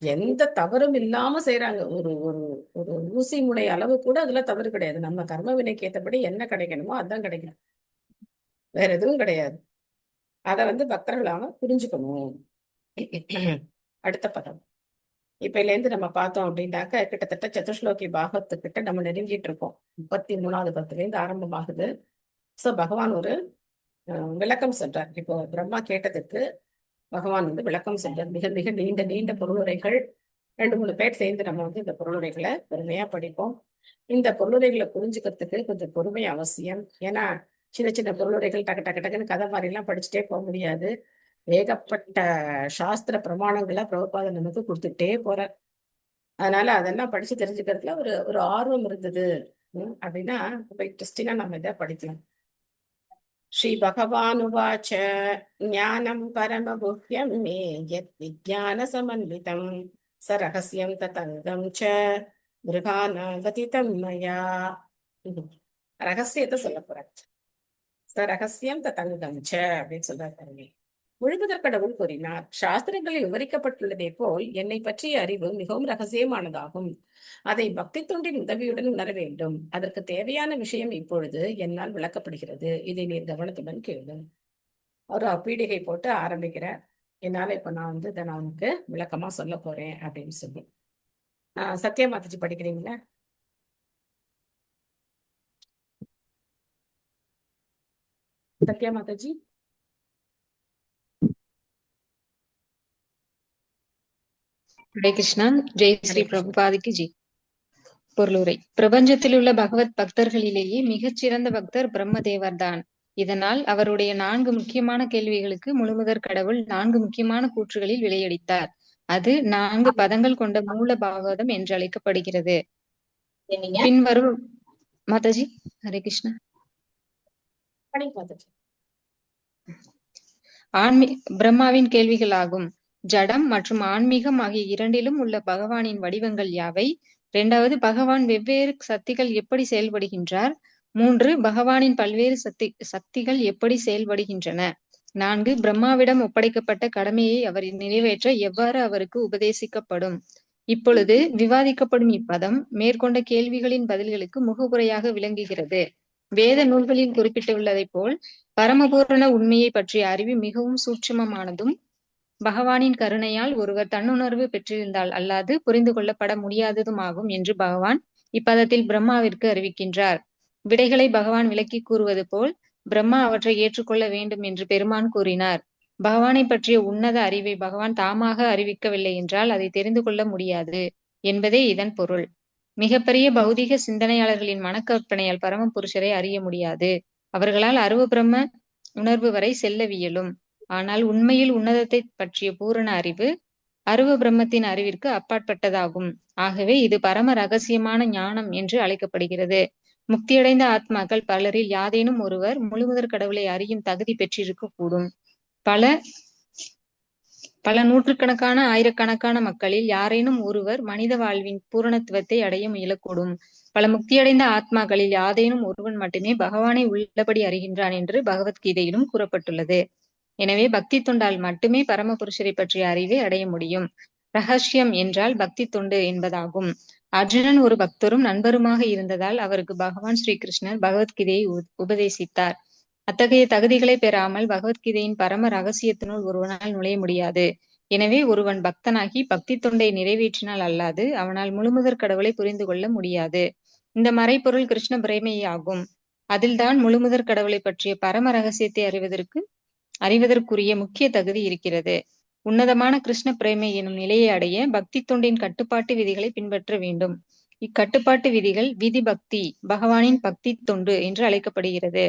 எந்த தவறும் இல்லாம செய்யறாங்க. ஒரு ஒரு ஒரு ஊசி முனை அளவு கூட அதுல தவறு கிடையாது. நம்ம கர்ம வினைக்கு ஏற்றபடி என்ன கிடைக்கணுமோ அதுதான் கிடைக்கும், வேற எதுவும் கிடையாது. அதை பக்தர்களாக புரிஞ்சுக்கணும். அடுத்த பதம் இப்ப இருந்து நம்ம பார்த்தோம் அப்படின்னாக்க கிட்டத்தட்ட சதுஸ்லோகி பாகத்துக்கிட்ட நம்ம நெருங்கிட்டு இருக்கோம். 33வது பத்திலேருந்து ஆரம்பமாகுது. சோ பகவான் ஒரு விளக்கம் சொல்றார். இப்போ பிரம்மா கேட்டதுக்கு பகவான் விளக்கம் சொல்றார். மிக மிக நீண்ட நீண்ட பொருளுரைகள், 2-3 பேர் சேர்ந்து நம்ம இந்த பொருளுரைகளை பொறுமையா படிப்போம். இந்த பொருளுரைகளை புரிஞ்சுக்கிறதுக்கு கொஞ்சம் பொறுமை அவசியம். ஏன்னா சின்ன சின்ன பொருளுரைகள் டக்கு டக்கு டக்குன்னு கதை மாதிரி எல்லாம் படிச்சுட்டே போக முடியாது. ஏகப்பட்ட சாஸ்திர பிரமாணங்களை பிரபுபாதர் நமக்கு கொடுத்துட்டே போறார். அதனால அதெல்லாம் படிச்சு தெரிஞ்சுக்கிறதுல ஒரு ஆர்வம் இருந்தது அப்படின்னா ரொம்ப இன்ட்ரெஸ்டிங்கா நம்ம இதை படிக்கலாம். ஸ்ரீ பகவானுவாச்ச ஞானம் பரம குஹ்யம் மே யத் விஜ்ஞான சமன்விதம் ச ரகசியம் ததங்கம் ச மிருகானாம் கதிதம் மயா. ரகசியத்தை சொல்ல போறார். ச ரகசியம் ததங்கம் ச அப்படின்னு சொல்றாரு. முழுமுதற் கடவுள் கூறினார், சாஸ்திரங்களில் விவரிக்கப்பட்டுள்ளதே போல் என்னை பற்றிய அறிவு மிகவும் ரகசியமானதாகும். அதை பக்தி தொண்டின் உதவியுடன் உணர வேண்டும். அதற்கு தேவையான விஷயம் இப்பொழுது என்னால் விளக்கப்படுகிறது. இதை நீர் கவனத்துடன் கேளு. ஒரு பீடிகை போட்டு ஆரம்பிக்கிறார். என்னால இப்ப நான் இதை நான் உனக்கு விளக்கமா சொல்ல போறேன் அப்படின்னு சொல்லி. சத்யா மாதாஜி படிக்கிறீங்களா? சத்யா மாதாஜி. ஹரே கிருஷ்ணா. ஜெய் ஸ்ரீ பிரபுபாதிக்கு ஜி. பொருளுரை. பிரபஞ்சத்தில் உள்ள பகவத் பக்தர்களிலேயே மிகச்சிறந்த பக்தர் பிரம்மதேவர் தான். இதனால் அவருடைய 4 முக்கியமான கேள்விகளுக்கு முழுமுதற் கடவுள் 4 முக்கியமான கூற்றுகளில் விளையடித்தார். அது 4 பதங்கள் கொண்ட மூல பாகவதம் என்று அழைக்கப்படுகிறது. பின்வரும் மாதாஜி. ஹரே கிருஷ்ணா. பிரம்மாவின் கேள்விகள் ஆகும். ஜடம் மற்றும் ஆன்மீகம் ஆகிய இரண்டிலும் உள்ள பகவானின் வடிவங்கள் யாவை? 2வது, பகவான் வெவ்வேறு சக்திகள் எப்படி செயல்படுகின்றார்? 3, பகவானின் பல்வேறு சக்திகள் எப்படி செயல்படுகின்றன? 4, பிரம்மாவிடம் ஒப்படைக்கப்பட்ட கடமையை அவர் நிறைவேற்ற எவ்வாறு அவருக்கு உபதேசிக்கப்படும்? இப்பொழுது விவாதிக்கப்படும் இப்பதம் மேற்கொண்ட கேள்விகளின் பதில்களுக்கு முகவுரையாக விளங்குகிறது. வேத நூல்களில் குறிப்பிட்டுள்ளதைப் போல் பரமபூரண உண்மையை பற்றிய அறிவு மிகவும் சூட்சுமமானதும் பகவானின் கருணையால் ஒருவர் தன்னுணர்வு பெற்றிருந்தால் அல்லாது புரிந்து கொள்ளப்பட முடியாததுமாகும் என்று பகவான் இப்பதத்தில் பிரம்மாவிற்கு அறிவிக்கின்றார். விடைகளை பகவான் விளக்கி கூறுவது போல் பிரம்மா அவற்றை ஏற்றுக்கொள்ள வேண்டும் என்று பெருமான் கூறினார். பகவானை பற்றிய உன்னத அறிவை பகவான் தாமாக அறிவிக்கவில்லை என்றால் அதை தெரிந்து கொள்ள முடியாது என்பதே இதன் பொருள். மிகப்பெரிய பௌதிக சிந்தனையாளர்களின் மனக்கற்பனையால் பரமபுருஷரை அறிய முடியாது. அவர்களால் அருவ பிரம்ம உணர்வு வரை செல்லவியலும். ஆனால் உண்மையில் உன்னதத்தை பற்றிய பூரண அறிவு அருவ பிரம்மத்தின் அறிவிற்கு அப்பாற்பட்டதாகும். ஆகவே இது பரம ரகசியமான ஞானம் என்று அழைக்கப்படுகிறது. முக்தியடைந்த ஆத்மாக்கள் பலரில் யாதேனும் ஒருவர் முழுமுதற் கடவுளை அறியும் தகுதி பெற்றிருக்க கூடும். பல நூற்றுக்கணக்கான ஆயிரக்கணக்கான மக்களில் யாரேனும் ஒருவர் மனித வாழ்வின் பூரணத்துவத்தை அடைய முயலக்கூடும். பல முக்தியடைந்த ஆத்மாக்களில் யாதேனும் ஒருவன் மட்டுமே பகவானை உள்ளபடி அறிகின்றான் என்று பகவத்கீதையிலும் கூறப்பட்டுள்ளது. எனவே பக்தி தொண்டால் மட்டுமே பரமபுருஷரை பற்றிய அறிவை அடைய முடியும். ரகசியம் என்றால் பக்தி தொண்டு என்பதாகும். அர்ஜுனன் ஒரு பக்தரும் நண்பருமாக இருந்ததால் அவருக்கு பகவான் ஸ்ரீகிருஷ்ணர் பகவத்கீதையை உபதேசித்தார். அத்தகைய தகுதிகளை பெறாமல் பகவத்கீதையின் பரம ரகசியத்தினுள் ஒருவனால் நுழைய முடியாது. எனவே ஒருவன் பக்தனாகி பக்தி தொண்டை நிறைவேற்றினால் அல்லாது அவனால் முழுமுதற் கடவுளை புரிந்து கொள்ள முடியாது. இந்த மறைப்பொருள் கிருஷ்ண பிரேமையே ஆகும். அதில்தான் முழுமுதற் கடவுளை பற்றிய பரம ரகசியத்தை அறிவதற்குரிய முக்கிய தகுதி இருக்கிறது. உன்னதமான கிருஷ்ண பிரேமை எனும் நிலையை அடைய பக்தி தொண்டின் கட்டுப்பாட்டு விதிகளை பின்பற்ற வேண்டும். இக்கட்டுப்பாட்டு விதிகள் விதி பக்தி, பகவானின் பக்தி தொண்டு என்று அழைக்கப்படுகிறது.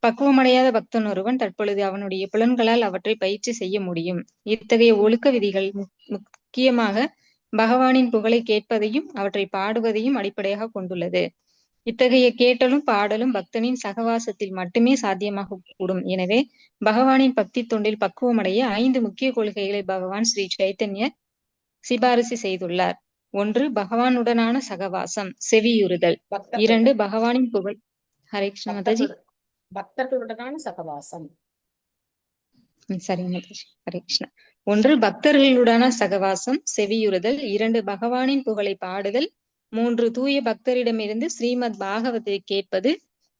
பக்குவமடையாத பக்தன் ஒருவன் தற்பொழுது அவனுடைய புலன்களால் அவற்றை பயிற்சி செய்ய முடியும். இத்தகைய ஒழுக்க விதிகள் முக்கியமாக பகவானின் புகழை கேட்பதையும் அவற்றை பாடுவதையும் அடிப்படையாக கொண்டுள்ளது. இத்தகைய கேட்டலும் பாடலும் பக்தனின் சகவாசத்தில் மட்டுமே சாத்தியமாக கூடும். எனவே பகவானின் பக்தி தொண்டில் பக்குவமடைய 5 முக்கிய கொள்கைகளை பகவான் ஸ்ரீ சைத்தன்யர் சிபாரிசு செய்துள்ளார். 1, பகவானுடனான சகவாசம், செவியுறுதல். 2, பகவானின் புகழ். ஹரே கிருஷ்ண மாதாஜி. பக்தர்களுடனான சகவாசம். சரி மாதாஜி. ஹரே கிருஷ்ணா. 1, பக்தர்களுடனான சகவாசம், செவியுறுதல். 2, பகவானின் புகழை பாடுதல். 3, தூய பக்தரிடமிருந்து ஸ்ரீமத் பாகவத்தை கேட்பது.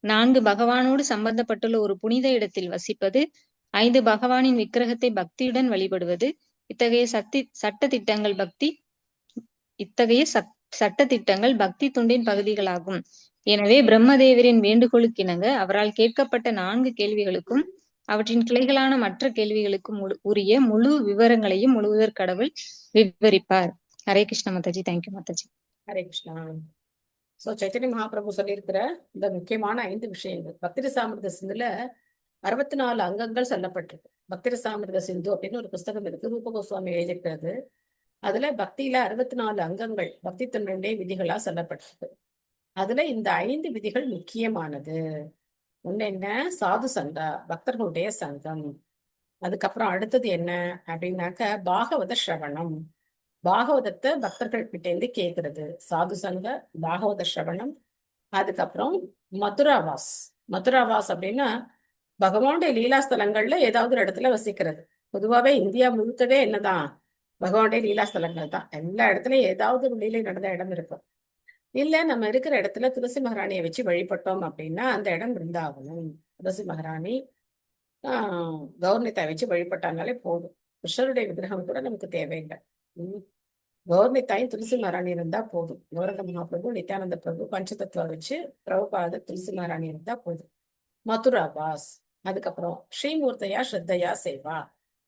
4, பகவானோடு சம்பந்தப்பட்டுள்ள ஒரு புனித இடத்தில் வசிப்பது. 5, பகவானின் விக்கிரகத்தை பக்தியுடன் வழிபடுவது. இத்தகைய சட்ட திட்டங்கள் பக்தி தொண்டின் பகுதிகளாகும். எனவே பிரம்மதேவரின் வேண்டுகோளுக்கிணங்க அவரால் கேட்கப்பட்ட 4 கேள்விகளுக்கும் அவற்றின் கிளைகளான மற்ற கேள்விகளுக்கும் உரிய முழு விவரங்களையும் முழுவதற் கடவுள் விவரிப்பார். ஹரே கிருஷ்ண மாதாஜி. தேங்க்யூ மாதாஜி. ஹரே கிருஷ்ணா. சோ சைத்தன்ய மகாபிரபு சொல்லியிருக்கிற இந்த முக்கியமான 5 விஷயங்கள் பக்தி ரசாமிர்த சிந்துல 64 அங்கங்கள் சொல்லப்பட்டிருக்கு. பக்தி ரசாமிர்த சிந்து அப்படின்னு ஒரு புஸ்தகம் இருக்கு, ரூப கோஸ்வாமி எழுதியிருக்கிறது. அதுல பக்தியில 64 அங்கங்கள் பக்தி தொண்டினுடைய விதிகளா சொல்லப்பட்டிருக்கு. அதுல இந்த 5 விதிகள் முக்கியமானது. ஒண்ணு என்ன? சாது சங்கா, பக்தர்களுடைய சங்கம். அதுக்கப்புறம் அடுத்தது என்ன அப்படின்னாக்க பாகவத ஸ்ரவணம், பாகவதத்தை பக்தர்கள் கிட்ட இருந்து கேட்கறது. சாது சங்க, பாகவத ஸ்ரவணம். அதுக்கப்புறம் மதுராவாஸ். மதுராவாஸ் அப்படின்னா பகவானுடைய லீலாஸ்தலங்கள்ல ஏதாவது ஒரு இடத்துல வசிக்கிறது. பொதுவாவே இந்தியா முழுக்கவே என்னதான் பகவானுடைய லீலாஸ்தலங்கள் தான். எல்லா இடத்துலயும் ஏதாவது ஒரு லீலை நடந்த இடம் இருக்கும். இல்ல நம்ம இருக்கிற இடத்துல துளசி மகாராணியை வச்சு வழிபட்டோம் அப்படின்னா அந்த இடம் பிருந்தாவனம். துளசி மகாராணி கௌர்ணித்தாய் வச்சு வழிபட்டாங்களே போதும். கிருஷ்ணருடைய விக்கிரகம் கூட நமக்கு தேவையில்லை. கௌர்ணித்தாயும் துளசி மகாராணி இருந்தா போதும். கௌரங்க மகாபிரபு, நித்யானந்த பிரபு, பஞ்சதத்துவ வச்சு பிரபுபாத துளசி மகாராணி இருந்தா போதும். மதுராபாஸ். அதுக்கப்புறம் ஸ்ரீமூர்த்தையா ஸ்ரத்தையா சேவா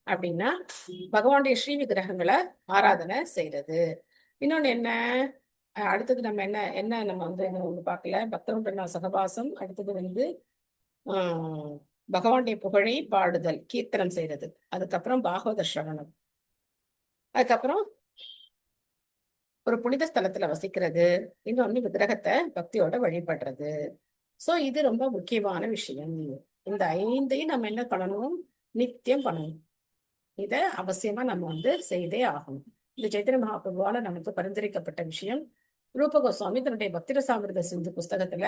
அப்படின்னா பகவானுடைய ஸ்ரீ விக்கிரகங்களை ஆராதனை செய்யறது. இன்னொன்னு என்ன? அடுத்தது நம்ம என்ன நம்ம ஒண்ணு பார்க்கல. பக்தருடன் சகவாசம். அடுத்தது பகவானுடைய புகழை பாடுதல், கீர்த்தனம் செய்யறது. அதுக்கப்புறம் பாகவத ஸ்ரவணம். அதுக்கப்புறம் ஒரு புனித ஸ்தலத்துல வசிக்கிறது. இன்னொன்னு விக்கிரகத்தை பக்தியோட வழிபடுறது. சோ இது ரொம்ப முக்கியமான விஷயம். இந்த 5ஐயும் நம்ம என்ன பண்ணணும்? நித்தியம் பண்ணணும். இதை அவசியமா நம்ம வந்து செய்தே ஆகணும். இது சைத்தன்ய மகாபிரபுவால நமக்கு பரிந்துரைக்கப்பட்ட விஷயம். ரூப கோஸ்வாமி தன்னுடைய பக்திரசாமிர்த சிந்து புஸ்தகத்துல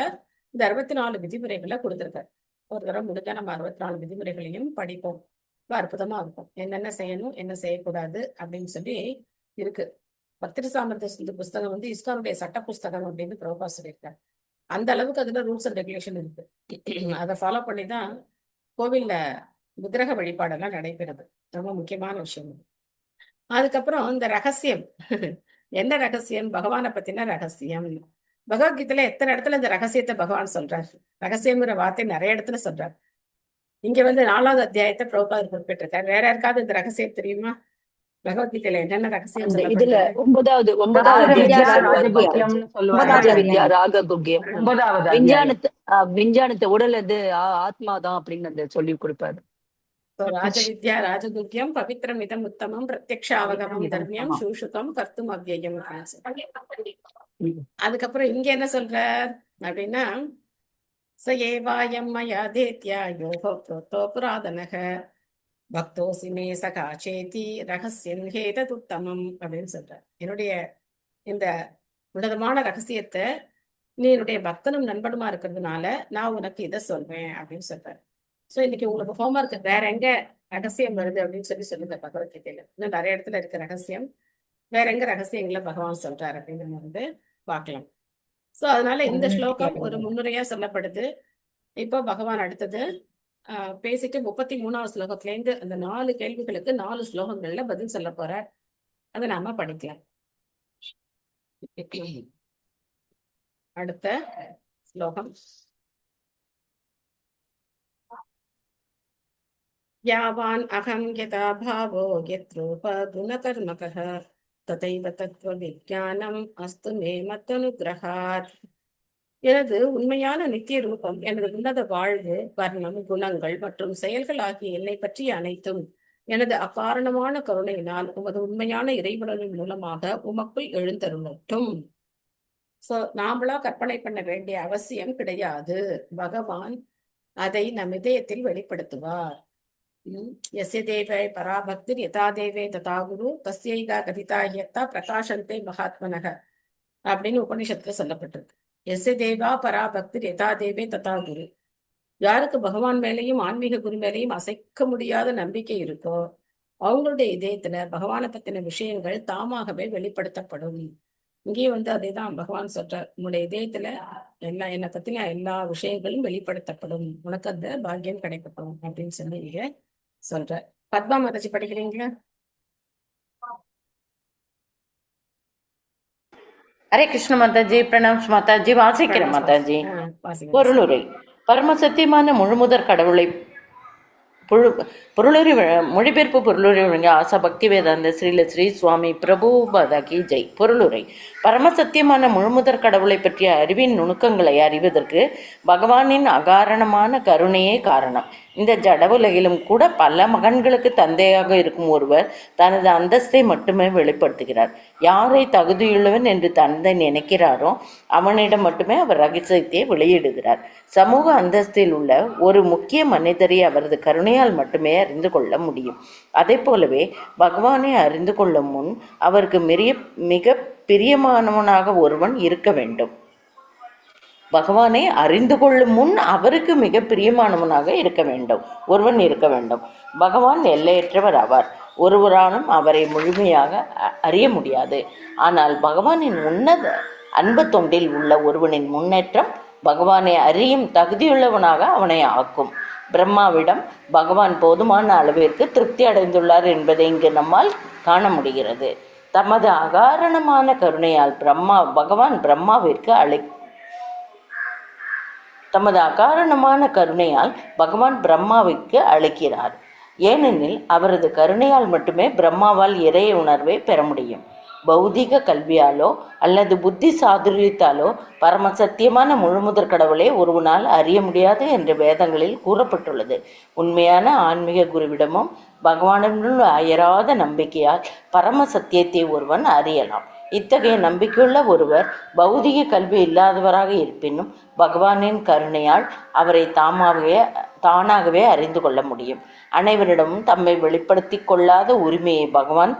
இந்த 64 விதிமுறைகளை கொடுத்திருக்காரு. ஒரு தடவை முடிஞ்சா நம்ம 64 விதிமுறைகளையும் படிப்போம். ரொம்ப அற்புதமா இருக்கும். என்னென்ன செய்யணும், என்ன செய்யக்கூடாது அப்படின்னு சொல்லி இருக்கு. பக்திரசாமிர்த சிந்து புஸ்தகம் வந்து இஸ்கானுடைய சட்ட புஸ்தகம் அப்படின்னு பிரபுபா சொல்லியிருக்காரு. அந்த அளவுக்கு அதுல ரூல்ஸ் அண்ட் ரெகுலேஷன் இருக்கு. அதை ஃபாலோ பண்ணி தான் கோவில்ல விக்கிரக வழிபாடெல்லாம் நடைபெறுது. ரொம்ப முக்கியமான விஷயம். அதுக்கப்புறம் இந்த ரகசியம் என்ன ரகசியம்? பகவானை பத்தின ரகசியம். பகவத்கீதையில எத்தனை இடத்துல இந்த ரகசியத்தை பகவான் சொல்றாரு. ரகசியங்கிற வார்த்தை நிறைய இடத்துல சொல்றாரு. இங்க வந்து 4வது அத்தியாயத்தை பிரபுபாதர் குறிப்பிட்டிருக்காரு. வேற யாருக்காவது இந்த ரகசியம் தெரியுமா? பகவத்கீதையில என்னென்ன ரகசியம் இதுல சொல்லப்படுது? 9வது சொல்லுவாங்க. ராககுக்கியம் 9வது அத்தியாயம். விஞ்ஞானத்தை உடல் அது ஆத்மாதான் அப்படின்னு அந்த சொல்லி கொடுப்பாரு. ராஜவித்யா ராஜகுக்கியம் பவித்ரம் இதம் உத்தமம் பிரத்யக்ஷ அவகமம் தர்மியம் சூஷுகம் கர்த்தும் அவ்யயம். அதுக்கப்புறம் இங்க என்ன சொல்றார் அப்படின்னா, ச ஏவாயம் மயா தேத்யா யோகோ ப்ரோத்தோ புராதனக பக்தோசி மே சகா சேதி ரகசியம் ஹேததுத்தமம் அப்படின்னு சொல்றார். என்னுடைய இந்த உன்னதமான ரகசியத்தை நீ என்னுடைய பக்தனும் நண்பனுமா இருக்கிறதுனால நான் உனக்கு இதை சொல்வேன் அப்படின்னு சொல்றாரு. சோ இன்னைக்கு உங்களுக்கு ஹோம்ஒர்க் வேற எங்க ரகசியம் வருது அப்படின்னு சொல்லி சொல்லுங்க. பகவத்கீதையில இன்னும் நிறைய இடத்துல இருக்க ரகசியம் வேற எங்க ரகசியங்களை பகவான் சொல்றாரு அப்படிங்கிறத வந்து பார்க்கலாம். சோ அதனால இந்த ஸ்லோகம் ஒரு முன்னுரையா சொல்லப்படுது. இப்போ பகவான் அடுத்தது பேசிட்டு 33வது ஸ்லோகத்துல இருந்து அந்த 4 கேள்விகளுக்கு 4 ஸ்லோகங்கள்ல பதில் சொல்ல போற. அதை நாம படிக்கலாம். அடுத்த ஸ்லோகம். யாவான் அகம் யதா பாவோ யத்ரூப குணகர்மகः ததைவ தத்துவ விஞ்ஞானம் அஸ்து மே மத்தனுக்ரஹாத். எனது உண்மையான நித்திய ரூபம், எனது உன்னத வாழ்வு, வர்ணம், குணங்கள் மற்றும் செயல்கள் ஆகிய என்னை பற்றிய அனைத்தும் எனது அகாரணமான கருணையினால் உமது உண்மையான இறைவனின் மூலமாக உமக்குள் எழுந்தருளட்டும். சோ நாமளா கற்பனை பண்ண வேண்டிய அவசியம் கிடையாது. பகவான் அதை நம் இதயத்தில் வெளிப்படுத்துவார். யஸ்ய தேவே பராபக்திர் யதா தேவே ததா குரு தஸ்யைகா கதிதா யத்தா பிரகாசந்தே மகாத்மனக அப்படின்னு உபனிஷத்துல சொல்லப்பட்டிருக்கு. யஸ்ய தேவா பராபக்திர் யதா தேவே ததா குரு. யாருக்கு பகவான் மேலேயும் ஆன்மீக குரு மேலேயும் அசைக்க முடியாத நம்பிக்கை இருக்கோ அவங்களுடைய இதயத்துல பகவானை பத்தின விஷயங்கள் தாமாகவே வெளிப்படுத்தப்படும். இங்கேயும் வந்து அதேதான் பகவான் சொல்றார். உன்னுடைய இதயத்துல என்னை பத்தின எல்லா விஷயங்களும் வெளிப்படுத்தப்படும், உனக்கு அந்த பாக்கியம் கிடைக்கப்படும் அப்படின்னு சொல்லி இங்க சொல்ற. பத்மா மாதாஜி படிக்கிறீங்களா? ஹரே கிருஷ்ண மாதாஜி. பிரணாம்ஸ் மாதாஜி. வாசிக்கிறேன் மாதாஜி. பொருளுரை. பரமசத்தியமான முழுமுதற் கடவுளை பொருளுரை மொழிபெயர்ப்பு பொருளுரை வழங்க ஆசா பக்தி வேதாந்த ஸ்ரீல ஸ்ரீ சுவாமி பிரபுபாதா கி ஜெய். பொருளுரை. பரமசத்தியமான முழுமுதற் கடவுளை பற்றிய அறிவின் நுணுக்கங்களை அறிவதற்கு பகவானின் அகாரணமான கருணையே காரணம். இந்த ஜட உலகிலும் கூட பல மகன்களுக்கு தந்தையாக இருக்கும் ஒருவர் தனது அந்தஸ்தை மட்டுமே வெளிப்படுத்துகிறார். யாரை தகுதியுள்ளவன் என்று தந்தை நினைக்கிறாரோ அவனிடம் மட்டுமே அவர் ரகசியத்தை வெளியிடுகிறார். சமூக அந்தஸ்தில் உள்ள ஒரு முக்கிய மனிதரை அவரது கருணையால் மட்டுமே அறிந்து கொள்ள முடியும். அதே போலவே பகவானை அறிந்து கொள்ளும் முன் அவருக்கு மிக பிரியமானவனாக ஒருவன் இருக்க வேண்டும். பகவானை அறிந்து கொள்ளும் முன் அவருக்கு மிக பிரியமானவனாக ஒருவன் இருக்க வேண்டும். பகவான் எல்லையற்றவர் ஆவார். ஒருவராலும் அவரை முழுமையாக அறிய முடியாது. ஆனால் பகவானின் உன்னத அன்பு தொண்டில் உள்ள ஒருவனின் முன்னேற்றம் பகவானை அறியும் தகுதியுள்ளவனாக அவனை ஆக்கும். பிரம்மாவிடம் பகவான் போதுமான அளவிற்கு திருப்தி அடைந்துள்ளார் என்பதை இங்கு நம்மால் காண முடிகிறது. தமது அகாரணமான கருணையால் பகவான் பிரம்மாவிற்கு அளிக்கிறார். ஏனெனில் அவரது கருணையால் மட்டுமே பிரம்மாவால் இறை உணர்வை பெற முடியும். பௌதிக கல்வியாலோ அல்லது புத்தி சாதுரியத்தாலோ பரமசத்தியமான முழுமுதற் கடவுளை ஒருவனால் அறிய முடியாது என்று வேதங்களில் கூறப்பட்டுள்ளது. உண்மையான ஆன்மீக குருவிடமும் பகவானிடம் அயராத நம்பிக்கையால் பரம சத்தியத்தை ஒருவன் அறியலாம். இத்தகைய நம்பிக்கையுள்ள ஒருவர் பௌதிக கல்வி இல்லாதவராக இருப்பினும் பகவானின் கருணையால் அவரை தாமாகவே தானாகவே அறிந்து கொள்ள முடியும். அனைவரிடமும் தம்மை வெளிப்படுத்தி கொள்ளாத உரிமையை பகவான்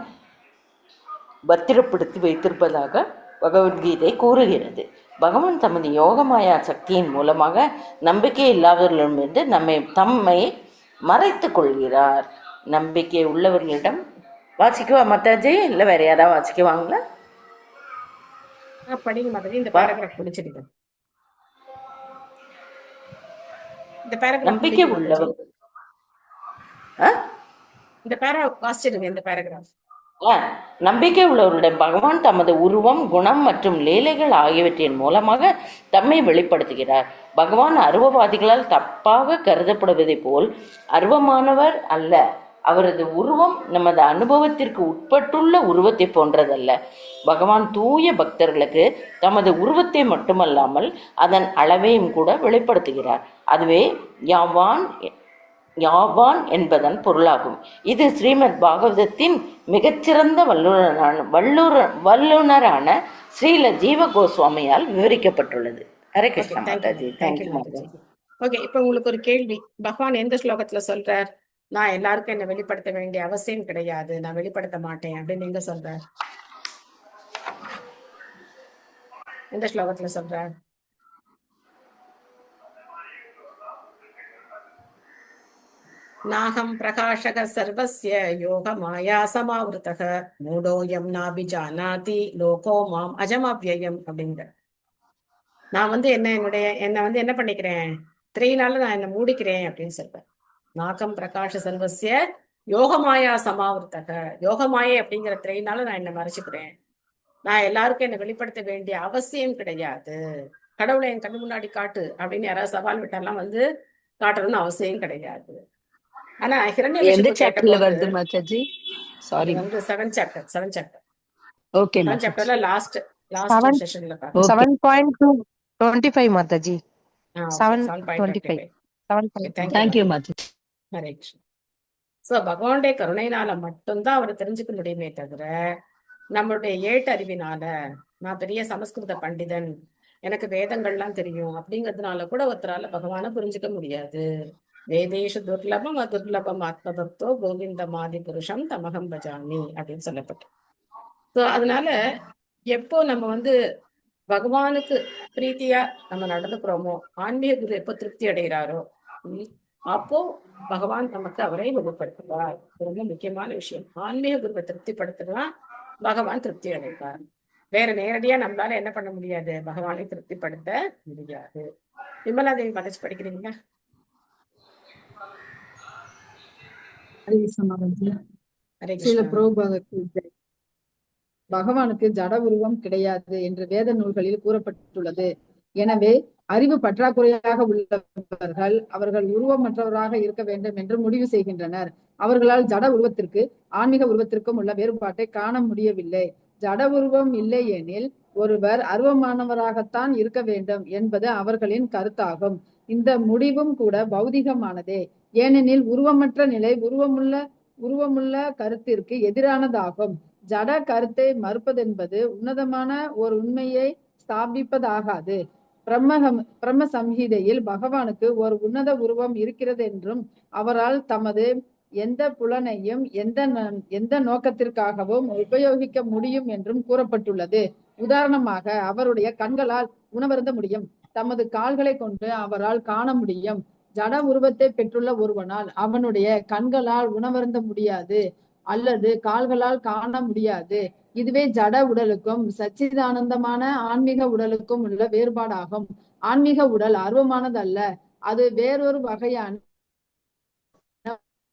பத்திரப்படுத்தி வைத்திருப்பதாக பகவத்கீதை கூறுகிறது. பகவான் தமது யோகமாயா சக்தியின் மூலமாக நம்பிக்கை இல்லாதவர்களிடமிருந்து தம்மை மறைத்து கொள்கிறார். நம்பிக்கை உள்ளவர்களிடம் வாசிக்குவா மாதாஜி? இல்லை வேற யாராவது வாசிக்குவாங்களா? படிங்க மாதாஜி. இந்த பேராகிராஃப் முடிச்சிடுங்க. இந்த பேராகிராஃப் நம்பிக்கை முடிங்க உள்ளவர் மாதாஜி. இந்த பேராகிராஃப் வாசிச்சிடுங்க. இந்த பேராகிராஃப். நம்பிக்கை உள்ளவருடன் பகவான் தமது உருவம், குணம் மற்றும் லீலைகள் ஆகியவற்றின் மூலமாக தம்மை வெளிப்படுத்துகிறார். பகவான் அருவவாதிகளால் தப்பாக கருதப்படுவதை போல் அருவமானவர் அல்ல. அவரது உருவம் நமது அனுபவத்திற்கு உட்பட்டுள்ள உருவத்தை போன்றதல்ல. பகவான் தூய பக்தர்களுக்கு தமது உருவத்தை மட்டுமல்லாமல் அதன் அளவையும் கூட வெளிப்படுத்துகிறார். அதுவே யாவான் என்பதன் பொருளாகும். இது ஸ்ரீமத் பாகவதத்தின் மிகச்சிறந்த வல்லுனரான ஸ்ரீல ஜீவ கோஸ்வாமியால் விவரிக்கப்பட்டுள்ளது. ஹரே கிருஷ்ணா மாதாஜி. தேங்க்யூ மாதாஜி. ஓகே, இப்போ உங்களுக்கு ஒரு கேள்வி. பகவான் எந்த ஸ்லோகத்துல சொல்றார், நான் எல்லாருக்கும் என்ன வெளிப்படுத்த வேண்டிய அவசியம் கிடையாது, நான் வெளிப்படுத்த மாட்டேன் அப்படின்னு நீங்க சொல்றார்? எந்த ஸ்லோகத்துல சொல்றார்? நாகம் பிரகாஷக சர்வஸ்ய யோக மாயா சமாவிருத்தக மூடோயம் நாபிஜானாதி லோகோ மாம் அஜமவ்யயம் அப்படிங்கிற. நான் என்ன பண்ணிக்கிறேன், 3 நாள்ல நான் என்ன மூடிக்கிறேன் அப்படின்னு சொல்றேன். நாகம் பிரகாஷ சர்வஸ்ய யோகமாயா சமாவிருத்தக, யோகமாயை அப்படிங்கிற 3 நாள் நான் என்ன மறைச்சுக்கிறேன். நான் எல்லாருக்கும் என்ன வெளிப்படுத்த வேண்டிய அவசியம் கிடையாது. கடவுளை என் கண்ணு முன்னாடி காட்டு அப்படின்னு யாராவது சவால் விட்டாலாம் காட்டணும்னு அவசியம் கிடையாது. ஆனா எந்த சாப்டர்ல வருது Mataji? Sorry, 7th chapter. Okay 7th சாப்டர்ல லாஸ்ட் செஷன்ல பாருங்க. 7.25 மாதாஜி. 7.25. தேங்க்யூ மாதாஜி. ஹரே கிருஷ்ணா. சோ பகவானுடைய கருணையினால மட்டும்தான் அவரை தெரிஞ்சுக்க முடியுமே தவிர நம்மளுடைய ஏட்டறிவினால, நான் பெரிய சமஸ்கிருத பண்டிதன், எனக்கு வேதங்கள்லாம் தெரியும் அப்படிங்கிறதுனால கூட ஒருத்தரால பகவானை புரிஞ்சுக்க முடியாது. வேதேஷு துர்லபம் அதுர்லபம் ஆத்மதத்தோ கோவிந்த மாதி புருஷம் தமகம் பஜாமி அப்படின்னு சொல்லப்பட்டு. ஸோ அதனால எப்போ நம்ம பகவானுக்கு பிரீத்தியா நம்ம நடந்துக்கிறோமோ, ஆன்மீக குரு எப்போ திருப்தி அடைகிறாரோ அப்போ பகவான் நமக்கு அவரை வெளிப்படுத்துவார். ரொம்ப முக்கியமான விஷயம். ஆன்மீக குருவை திருப்திப்படுத்தலாம், பகவான் திருப்தி அடைவார். வேற நேரடியா நம்மளால என்ன பண்ண முடியாது, பகவானை திருப்திப்படுத்த முடியாது. விமலா தேவி மதச்சு படிக்கிறீங்களா? பகவானுக்கு ஜட உருவம் கிடையாது என்று வேத நூல்களில் கூறப்பட்டுள்ளது. எனவே அறிவு பற்றாக்குறையாக உள்ளவர்கள் அவர்கள் உருவமற்றவராக இருக்க வேண்டும் என்று முடிவு செய்கின்றனர். அவர்களால் ஜட உருவத்திற்கு ஆன்மீக உருவத்திற்கும் உள்ள வேறுபாட்டை காண முடியவில்லை. ஜட உருவம் இல்லை எனில் ஒருவர் அருவமானவராகத்தான் இருக்க வேண்டும் என்பது அவர்களின் கருத்தாகும். இந்த முடிவும் கூட பௌதிகமானதே. ஏனெனில் உருவமற்ற நிலை உருவமுள்ள கருத்திற்கு எதிரானதாகும். ஜட கருத்தை மறுப்பதென்பது உன்னதமான ஒரு உண்மையை ஸ்தாபிப்பதாகாது. பிரம்ம சம்ஹிதையில் பகவானுக்கு ஒரு உன்னத உருவம் இருக்கிறது என்றும் அவரால் தமது எந்த புலனையும் எந்த நோக்கத்திற்காகவும் உபயோகிக்க முடியும் என்றும் கூறப்பட்டுள்ளது. உதாரணமாக, அவருடைய கண்களால் உணவருந்த முடியும், தமது கால்களை கொண்டு அவரால் காண முடியும். ஜட உருவத்தை பெற்றுள்ள ஒருவனால் அவனுடைய கண்களால் உணவருந்த முடியாது அல்லது கால்களால் காண முடியாது. இதுவே ஜட உடலுக்கும் சச்சிதானந்தமான ஆன்மீக உடலுக்கும் உள்ள வேறுபாடாகும். ஆன்மீக உடல் அருவமானது அல்ல, அது வேறொரு வகையான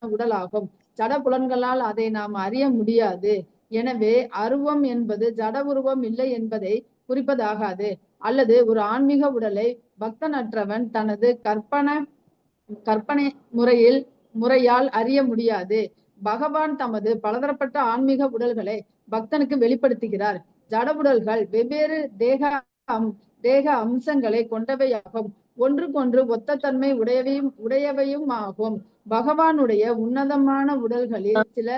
உடலாகும். ஜட புலன்களால் அதை நாம் அறிய முடியாது. எனவே அருவம் என்பது ஜட உருவம் இல்லை என்பதை குறிப்பதாகாது. அல்லது ஒரு ஆன்மீக உடலை பக்தனற்றவன் தனது கற்பனை முறையால் அறிய முடியாது. பகவான் தமது பலதரப்பட்ட ஆன்மீக உடல்களை பக்தனுக்கு வெளிப்படுத்துகிறார். ஜட உடல்கள் வெவ்வேறு தேக அம்சங்களை கொண்டவையாகும். ஒன்றுக்கொன்று ஒத்த தன்மை உடையவையும் ஆகும். பகவானுடைய உன்னதமான உடல்களில் சில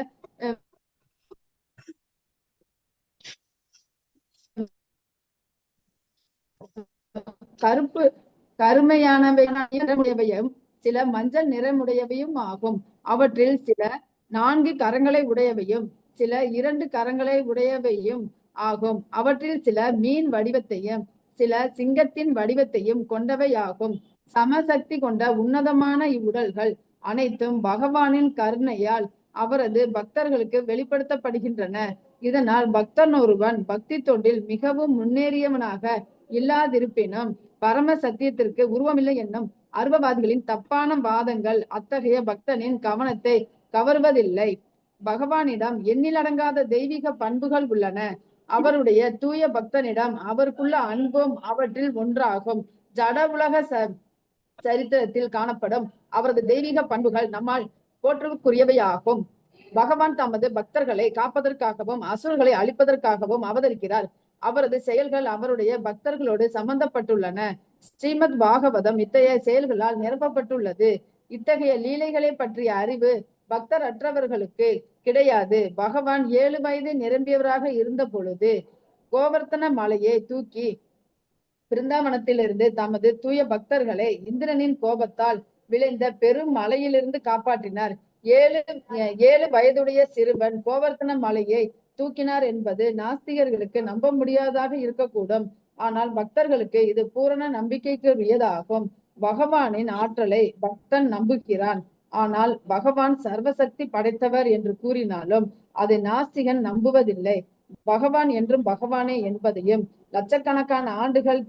கருமையானவையும் சில மஞ்சள் நிறமுடையவையும் ஆகும். அவற்றில் சில 4 கரங்களை உடையவையும் சில 2 கரங்களை உடையவையும் ஆகும். அவற்றில் சில மீன் வடிவத்தையும் சில சிங்கத்தின் வடிவத்தையும் கொண்டவையாகும். சமசக்தி கொண்ட உன்னதமான இவ்வுடல்கள் அனைத்தும் பகவானின் கருணையால் அவரது பக்தர்களுக்கு வெளிப்படுத்தப்படுகின்றன. இதனால் பக்தன் ஒருவன் பக்தி தொண்டில் மிகவும் முன்னேறியவனாக இல்லாதிருப்பினும் பரம சத்தியத்திற்கு உருவமில்லை என்னும் அருவவாதிகளின் தப்பான வாதங்கள் அத்தகைய பக்தனின் கவனத்தை கவர்வதில்லை. பகவானிடம் எண்ணிலடங்காத தெய்வீக பண்புகள் உள்ளன. அவருடைய தூய பக்தனிடம் அவருக்குள்ள அன்பும் அவற்றில் ஒன்றாகும். ஜட உலக சரித்திரத்தில் காணப்படும் அவரது தெய்வீக பண்புகள் நம்மால் போற்றுக்குரியவையாகும். பகவான் தமது பக்தர்களை காப்பதற்காகவும் அசுரர்களை அழிப்பதற்காகவும் அவதரிக்கிறார். அவரது செயல்கள் அவருடைய பக்தர்களோடு சம்பந்தப்பட்டுள்ளன. ஸ்ரீமத் பாகவதம் இத்தகைய செயல்களால் நிரப்பப்பட்டுள்ளது. இத்தகைய லீலைகளை பற்றிய அறிவு பக்தர் அற்றவர்களுக்கு கிடையாது. பகவான் 7 வயது நிரம்பியவராக இருந்த பொழுது கோவர்த்தன மலையை தூக்கி பிருந்தாவனத்திலிருந்து தமது தூய பக்தர்களை இந்திரனின் கோபத்தால் விளைந்த பெரும் மலையிலிருந்து காப்பாற்றினார். 7 வயதுடைய சிறுவன் கோவர்த்தன மலையை தூக்கினார் என்பது நாஸ்திகர்களுக்கு நம்ப முடியாததாக இருக்கக்கூடும். ஆனால் பக்தர்களுக்கு இது பூரண நம்பிக்கைக்குரியதாகும். பகவானின் ஆற்றலை பக்தன் நம்புகிறான். ஆனால் பகவான் சர்வசக்தி படைத்தவர் என்று கூறினாலும் அதை நாஸ்திகன் நம்புவதில்லை. பகவான் என்றும் பகவானே என்பதையும் லட்சக்கணக்கான ஆண்டுகள்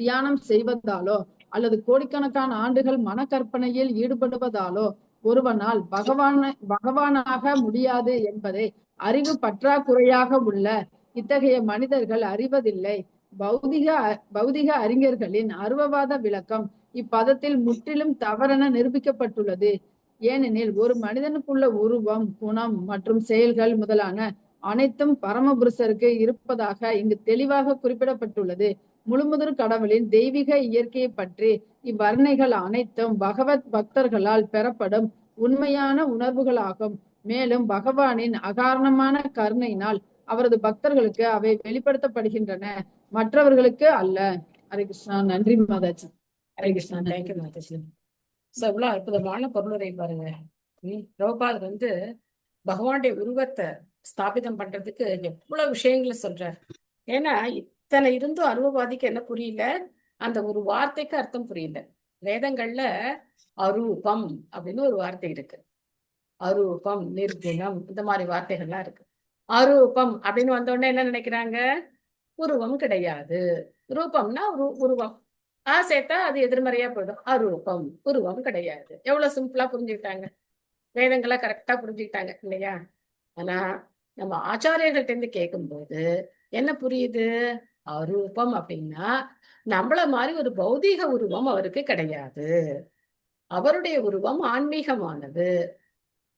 தியானம் செய்வதாலோ அல்லது கோடிக்கணக்கான ஆண்டுகள் மனக்கற்பனையில் ஈடுபடுவதாலோ ஒருவனால் பகவானாக முடியாது என்பதை அறிவு பற்றாக்குறையாக உள்ள இத்தகைய மனிதர்கள் அறிவதில்லை. பௌதிக அறிஞர்களின் அருவவாத விளக்கம் இப்பதத்தில் முற்றிலும் தவறென நிரூபிக்கப்பட்டுள்ளது. ஏனெனில் ஒரு மனிதனுக்குள்ள உருவம், குணம் மற்றும் செயல்கள் முதலான அனைத்தும் பரமபுருஷருக்கு இருப்பதாக இங்கு தெளிவாக குறிப்பிடப்பட்டுள்ளது. முழுமுதற் கடவுளின் தெய்வீக இயற்கையை பற்றி இவ்வர்ணைகள் அனைத்தும் பகவத் பக்தர்களால் பெறப்படும் உண்மையான உணர்வுகளாகும். மேலும் பகவானின் அகாரணமான கருணையினால் அவரது பக்தர்களுக்கு அவை வெளிப்படுத்தப்படுகின்றன, மற்றவர்களுக்கு அல்ல. ஹரே கிருஷ்ணா. நன்றி மாதாஜி. ஹரே கிருஷ்ணா. தேங்க்யூ மாதாஜி. இவ்வளவு அற்புதமான பொருளுரை பாருங்க. பிரபுபாத் பகவானுடைய உருவத்தை ஸ்தாபிதம் பண்றதுக்கு எவ்வளவு விஷயங்களை சொல்றார். ஏன்னா இத்தனை இருந்தும் அருவவாதிக்கு என்ன புரியல, அந்த ஒரு வார்த்தைக்கு அர்த்தம் புரியல. வேதங்கள்ல அரூபம் அப்படின்னு ஒரு வார்த்தை இருக்கு. அரூபம், நிர்குணம், இந்த மாதிரி வார்த்தைகள்லாம் இருக்கு. அரூபம் அப்படின்னு வந்த உடனே என்ன நினைக்கிறாங்க? உருவம் கிடையாது. ரூபம்னா உருவம் சேர்த்தா அது எதிர்மறையா போயிடும். அரூபம், உருவம் கிடையாது. எவ்வளவு சிம்பிளா புரிஞ்சுக்கிட்டாங்க. வேதங்களை கரெக்டா புரிஞ்சுக்கிட்டாங்க இல்லையா? ஆனா நம்ம ஆச்சாரியர்கள்ட்ட இருந்து கேட்கும்போது என்ன புரியுது? அரூபம் அப்படின்னா நம்மள மாதிரி ஒரு பௌதீக உருவம் அவருக்கு கிடையாது. அவருடைய உருவம் ஆன்மீகமானது.